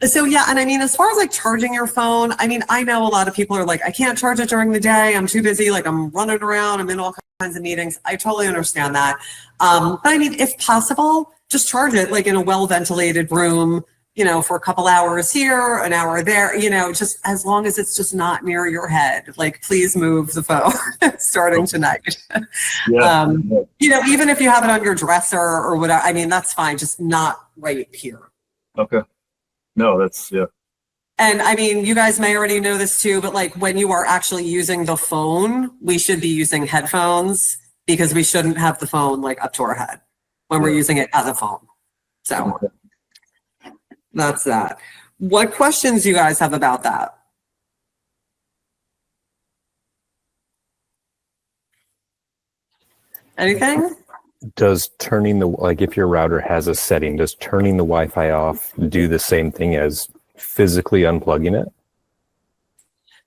So yeah, and I mean, as far as like charging your phone, I mean, I know a lot of people are like, I can't charge it during the day. I'm too busy. Like I'm running around. I'm in all kinds of meetings. I totally understand that. But I mean, if possible, just charge it like in a well-ventilated room, for a couple hours here, an hour there, just as long as it's just not near your head. Like, please move the phone starting tonight. Yeah. Even if you have it on your dresser or whatever, I mean, that's fine. Just not right here. Okay. No, that's, yeah. And I mean, you guys may already know this too, but like when you are actually using the phone, we should be using headphones, because we shouldn't have the phone like up to our head when we're using it as a phone. So okay. That's that. What questions do you guys have about that? Anything? Does turning if your router has a setting, does turning the Wi-Fi off do the same thing as physically unplugging it?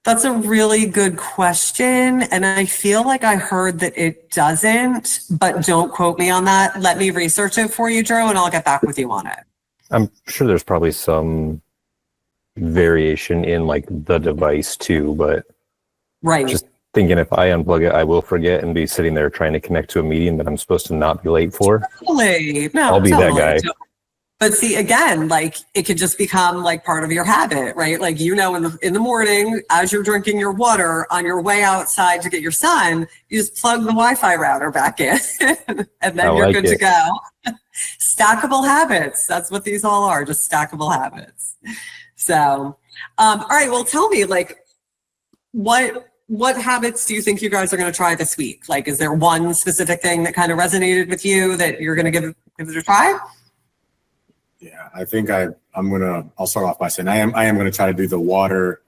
That's a really good question. And I feel like I heard that it doesn't, but don't quote me on that. Let me research it for you, Drew, and I'll get back with you on it. I'm sure there's probably some variation in like the device too, but right. Just thinking if I unplug it, I will forget and be sitting there trying to connect to a meeting that I'm supposed to not be late for. Totally. No, I'll be totally. that guy. But see, again, like it could just become like part of your habit, right? Like, in the morning, as you're drinking your water on your way outside to get your sun, you just plug the Wi-Fi router back in and then you're good to go. Stackable habits. That's what these all are, just stackable habits. So, all right, well, tell me, like, what habits do you think you guys are going to try this week? Like, is there one specific thing that kind of resonated with you that you're going to give it a try? Yeah, I think I'll start off by saying I am going to try to do the water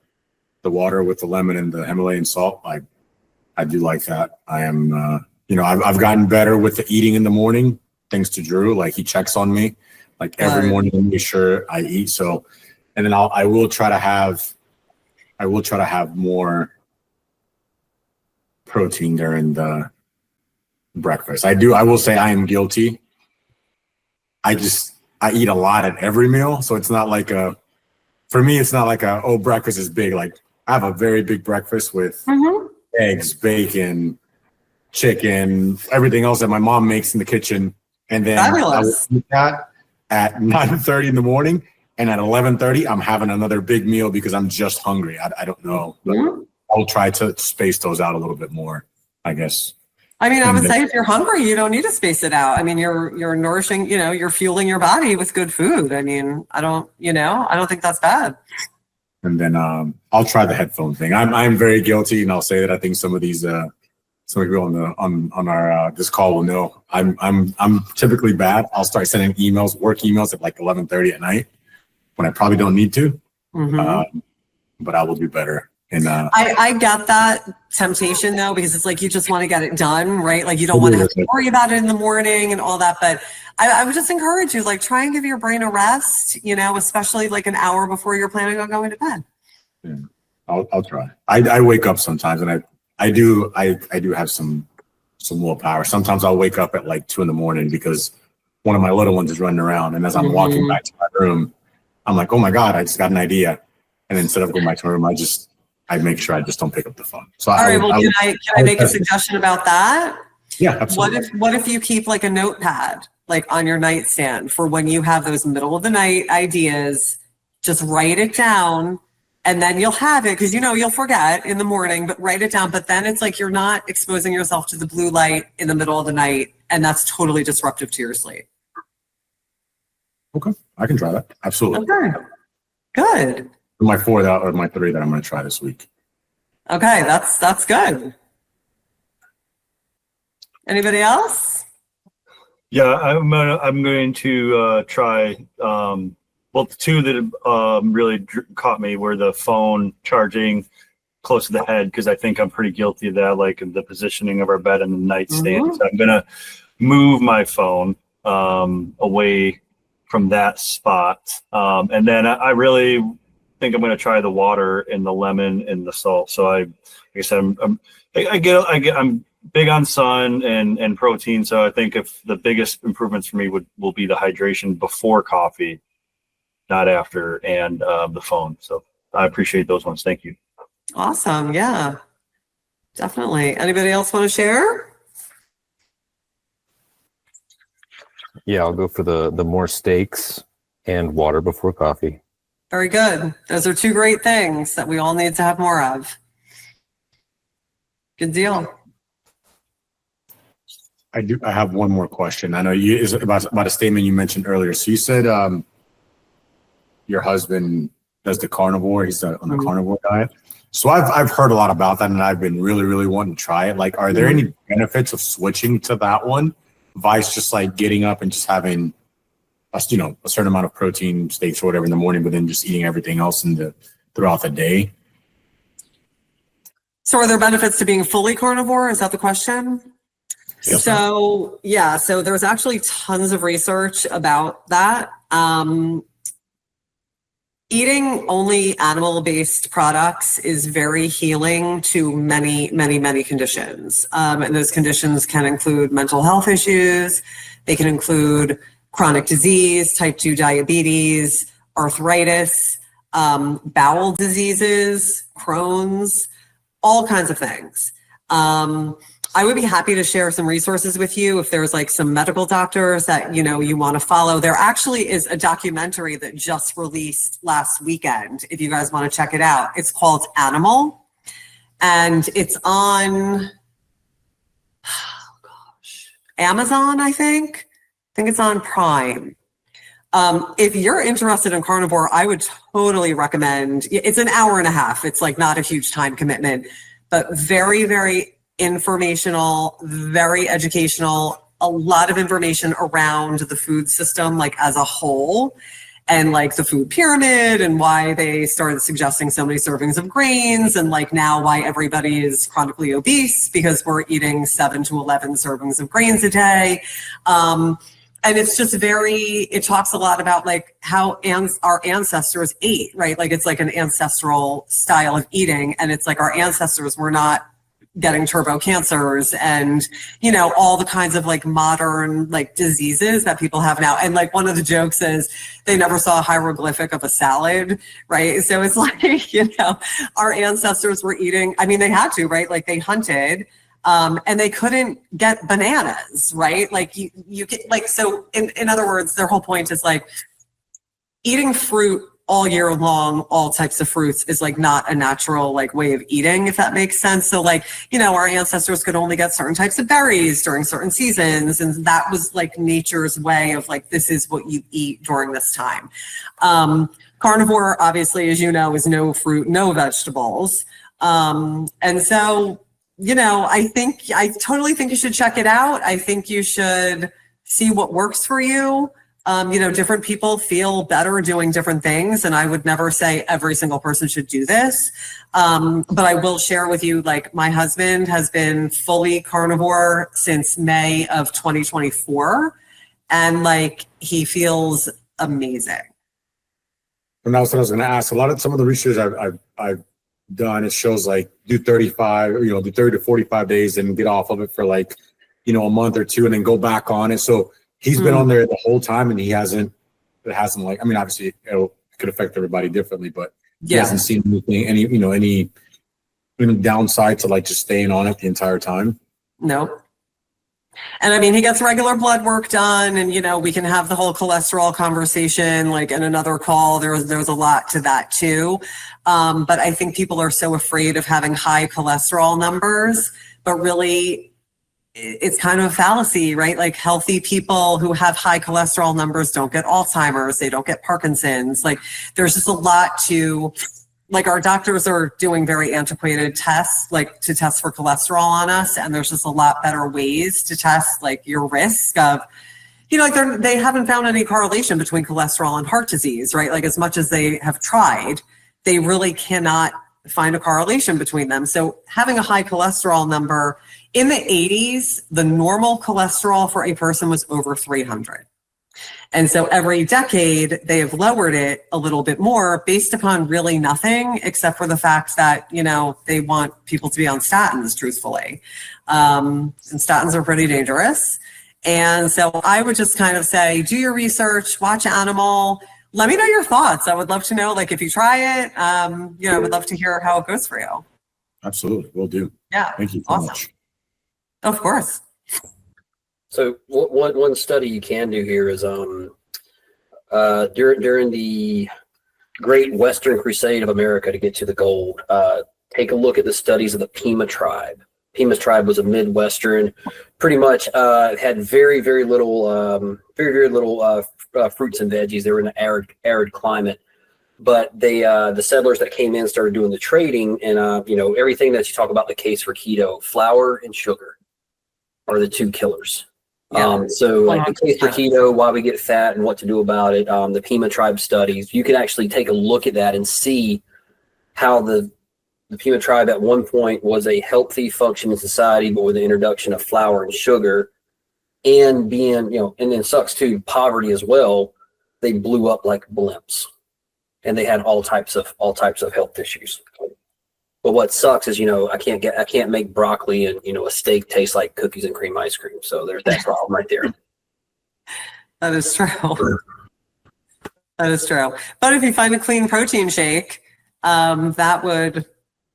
with the lemon and the Himalayan salt. I do like that. I am, I've gotten better with the eating in the morning, thanks to Drew. Like he checks on me, like every morning to make sure I eat. So, and then I will try to have more protein during the breakfast. I will say I am guilty. I eat a lot at every meal. So it's not like for me, it's not like breakfast is big. Like I have a very big breakfast with eggs, bacon, chicken, everything else that my mom makes in the kitchen. And then I will eat that at 9:30 in the morning. And at 11:30, I'm having another big meal because I'm just hungry. I don't know. But I'll try to space those out a little bit more, I guess. I mean, I would say if you're hungry, you don't need to space it out. I mean, you're nourishing, you're fueling your body with good food. I mean, I don't think that's bad. And then I'll try the headphone thing. I'm very guilty, and I'll say that I think some of people on our this call will know. I'm typically bad. I'll start sending work emails at like 11:30 at night when I probably don't need to. But I will do better. And I get that temptation though, because it's like you just want to get it done, right? Like you don't want to have to worry about it in the morning and all that. But I would just encourage you, like try and give your brain a rest, especially like an hour before you're planning on going to bed. Yeah, I'll try. I wake up sometimes, and I do have some willpower. Sometimes I'll wake up at like 2 a.m. because one of my little ones is running around, and as I'm walking back to my room, I'm like, oh my God, I just got an idea. And instead of going back to my room, I make sure I just don't pick up the phone. So all right. Well, can I make a suggestion about that? Yeah, absolutely. What if you keep like a notepad like on your nightstand for when you have those middle of the night ideas? Just write it down, and then you'll have it because you'll forget in the morning. But write it down. But then it's like you're not exposing yourself to the blue light in the middle of the night, and that's totally disruptive to your sleep. Okay, I can try that. Absolutely. Okay, good. My 4 that or my 3 that I'm going to try this week. Okay, that's good. Anybody else? Yeah, I'm going to try. Well, the 2 that really caught me were the phone charging close to the head, because I think I'm pretty guilty of that, like the positioning of our bed and the nightstand. So I'm gonna move my phone away from that spot, and then I really think I'm gonna try the water and the lemon and the salt. So like I said, I'm big on sun and protein. So I think if the biggest improvements for me will be the hydration before coffee, not after, and the phone. So I appreciate those ones. Thank you. Awesome. Yeah, definitely. Anybody else want to share? Yeah, I'll go for the more steaks and water before coffee. Very good. Those are 2 great things that we all need to have more of. Good deal. I have one more question. I know is about a statement you mentioned earlier. So you said your husband does the carnivore. He's on the carnivore diet. So I've heard a lot about that, and I've been really wanting to try it. Like, are there any benefits of switching to that one, vice just like getting up and just having a certain amount of protein, steaks or whatever in the morning, but then just eating everything else throughout the day? So are there benefits to being fully carnivore? Is that the question? Yes, so yeah, so there's actually tons of research about that. Eating only animal-based products is very healing to many conditions. And those conditions can include mental health issues. They can include chronic disease, type 2 diabetes, arthritis, bowel diseases, Crohn's, all kinds of things. I would be happy to share some resources with you if there's like some medical doctors that, you want to follow. There actually is a documentary that just released last weekend, if you guys want to check it out. It's called Animal, and it's on, Amazon, I think it's on Prime. If you're interested in carnivore, I would totally recommend, it's an hour and a half. It's like not a huge time commitment, but very informational, very educational, a lot of information around the food system, like as a whole, and like the food pyramid and why they started suggesting so many servings of grains, and like now why everybody is chronically obese because we're eating 7 to 11 servings of grains a day. And it's just it talks a lot about like how our ancestors ate, right? Like it's like an ancestral style of eating. And it's like our ancestors were not getting turbo cancers and, all the kinds of like modern like diseases that people have now. And like one of the jokes is they never saw a hieroglyphic of a salad, right? So it's like, our ancestors were eating, I mean, they had to, right? Like they hunted. And they couldn't get bananas, right? Like you get like, so in other words, their whole point is like eating fruit all year long, all types of fruits is like not a natural like way of eating, if that makes sense. So like, our ancestors could only get certain types of berries during certain seasons. And that was like nature's way of like, this is what you eat during this time. Carnivore, obviously, as you know, is no fruit, no vegetables. And so, I totally think you should check it out. I think you should see what works for you. Different people feel better doing different things, and I would never say every single person should do this. But I will share with you, like my husband has been fully carnivore since May of 2024, and like he feels amazing. And that's what I was going to ask. Some of the research I've done, it shows like do 35, do 30 to 45 days and get off of it for like, a month or two and then go back on it. So he's been on there the whole time and it hasn't like, I mean, obviously it could affect everybody differently, but he hasn't seen anything, any downside to like just staying on it the entire time. No. And I mean, he gets regular blood work done and, we can have the whole cholesterol conversation, like in another call. There's a lot to that too. But I think people are so afraid of having high cholesterol numbers, but really it's kind of a fallacy, right? Like healthy people who have high cholesterol numbers don't get Alzheimer's, they don't get Parkinson's. Like there's just a lot to, like our doctors are doing very antiquated tests, like to test for cholesterol on us. And there's just a lot better ways to test like your risk of, like they haven't found any correlation between cholesterol and heart disease, right? Like as much as they have tried, they really cannot find a correlation between them. So having a high cholesterol number in the 80s, the normal cholesterol for a person was over 300. And so every decade they have lowered it a little bit more based upon really nothing except for the fact that, they want people to be on statins, truthfully. And statins are pretty dangerous. And so I would just kind of say, do your research, watch Animal. Let me know your thoughts. I would love to know, like, if you try it, I would love to hear how it goes for you. Absolutely. Will do. Yeah. Thank you so much. Of course. So one study you can do here is during the Great Western Crusade of America to get to the gold, take a look at the studies of the Pima tribe. Pima's tribe was a Midwestern, pretty much had very little fruits and veggies. They were in an arid climate, but the settlers that came in started doing the trading, and everything that you talk about, the case for keto, flour and sugar are the two killers. Yeah. So like the case for keto, why we get fat and what to do about it. The Pima tribe studies, you can actually take a look at that and see how the Pima tribe at one point was a healthy functioning society, but with the introduction of flour and sugar and being, and then sucks too, poverty as well, they blew up like blimps and they had all types of health issues. But what sucks is, I can't make broccoli and, a steak taste like cookies and cream ice cream. So there's that problem right there. That is true. That is true. But if you find a clean protein shake, that would,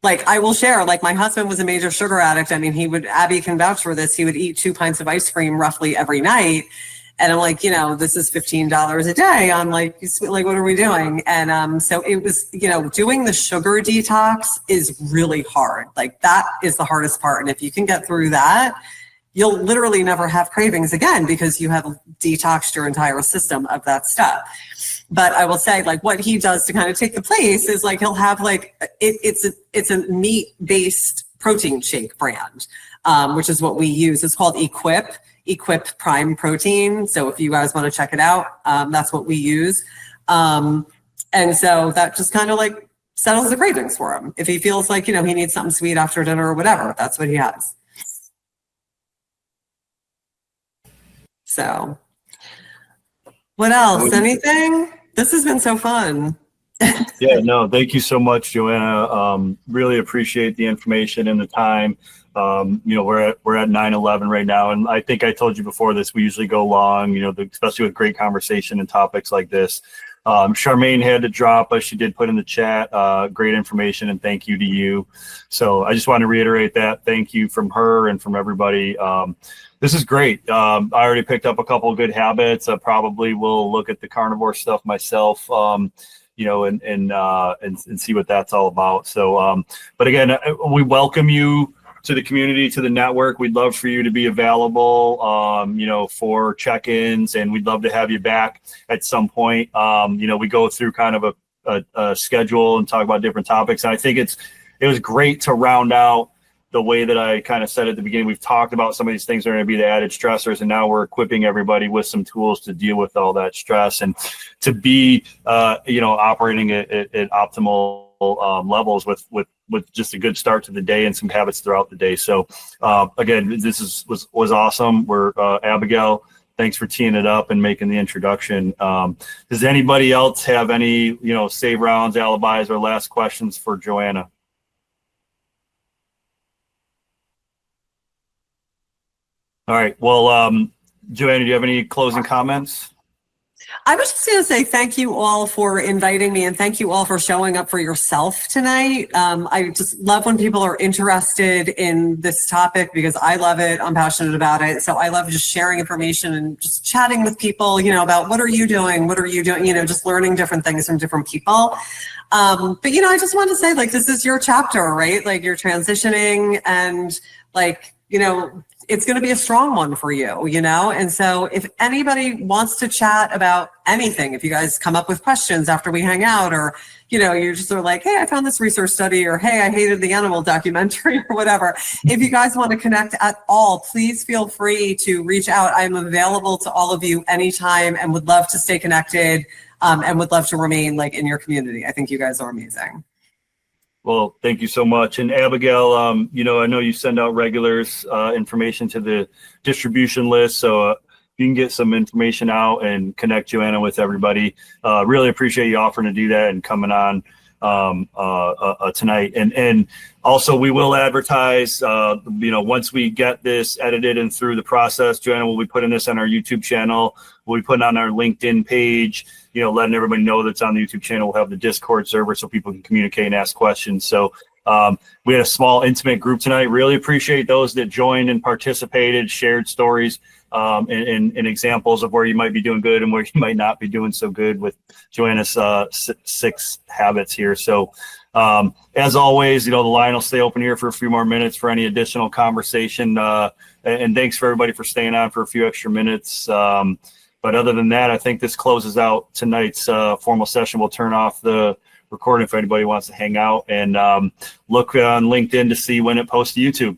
like, I will share, like my husband was a major sugar addict. I mean, Abby can vouch for this. He would eat 2 pints of ice cream roughly every night. And I'm like, this is $15 a day. I'm like, what are we doing? And so it was, doing the sugar detox is really hard. Like that is the hardest part. And if you can get through that, you'll literally never have cravings again because you have detoxed your entire system of that stuff. But I will say, like, what he does to kind of take the place is like he'll have like it's a meat-based protein shake brand, which is what we use. It's called 𝗵𝗵 Prime Protein. So if you guys want to check it out, that's what we use. And so that just kind of like settles the cravings for him. If he feels like, he needs something sweet after dinner or whatever, that's what he has. So what else? Anything? This has been so fun. Yeah, no, thank you so much, Joanna. Really appreciate the information and the time. We're at 9/11 right now, and I think I told you before this, we usually go long, especially with great conversation and topics like this. Charmaine had to drop, but she did put in the chat, great information, and thank you to you. So I just want to reiterate that. Thank you from her and from everybody. This is great. I already picked up a couple of good habits. I probably will look at the carnivore stuff myself, and see what that's all about. So, but again, we welcome you to the community, to the network. We'd love for you to be available, for check-ins, and we'd love to have you back at some point. We go through kind of a schedule and talk about different topics. And I think it was great to round out the way that I kind of said at the beginning. We've talked about some of these things are going to be the added stressors, and now we're equipping everybody with some tools to deal with all that stress and to be, operating at optimal levels with just a good start to the day and some habits throughout the day. So again, this was awesome. We're Abigail, thanks for teeing it up and making the introduction. Does anybody else have any, save rounds, alibis, or last questions for Joanna? All right. Well, Joanna, do you have any closing comments? I was just going to say thank you all for inviting me, and thank you all for showing up for yourself tonight. I just love when people are interested in this topic because I love it. I'm passionate about it. So I love just sharing information and just chatting with people, about what are you doing? What are you doing? Just learning different things from different people. But, I just want to say, like, this is your chapter, right? Like, you're transitioning and, like, it's going to be a strong one for you, you know? And so if anybody wants to chat about anything, if you guys come up with questions after we hang out, or, you know, you're just sort of like, hey, I found this research study, or hey, I hated the animal documentary, or whatever. If you guys want to connect at all, please feel free to reach out. I'm available to all of you anytime and would love to stay connected, and would love to remain like in your community. I think you guys are amazing. Well, thank you so much. And Abigail, you know, I know you send out regulars information to the distribution list, so you can get some information out and connect Joanna with everybody. Really appreciate you offering to do that and coming on tonight. And also we will advertise, you know, once we get this edited and through the process, Joanna will be putting this on our YouTube channel. We'll be putting on our LinkedIn page, you know, letting everybody know that's on the YouTube channel. We'll have the Discord server so people can communicate and ask questions. So we had a small, intimate group tonight. Really appreciate those that joined and participated, shared stories and examples of where you might be doing good and where you might not be doing so good with Joanna's 6 habits here. So as always, you know, the line will stay open here for a few more minutes for any additional conversation. And thanks for everybody for staying on for a few extra minutes. But other than that, I think this closes out tonight's formal session. We'll turn off the recording if anybody wants to hang out, and look on LinkedIn to see when it posts to YouTube.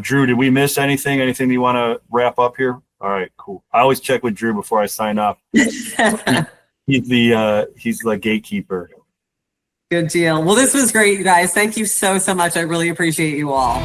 Drew, did we miss anything? Anything you want to wrap up here? All right, cool. I always check with Drew before I sign off. He's the gatekeeper. Good deal. Well, this was great, you guys. Thank you so much. I really appreciate you all.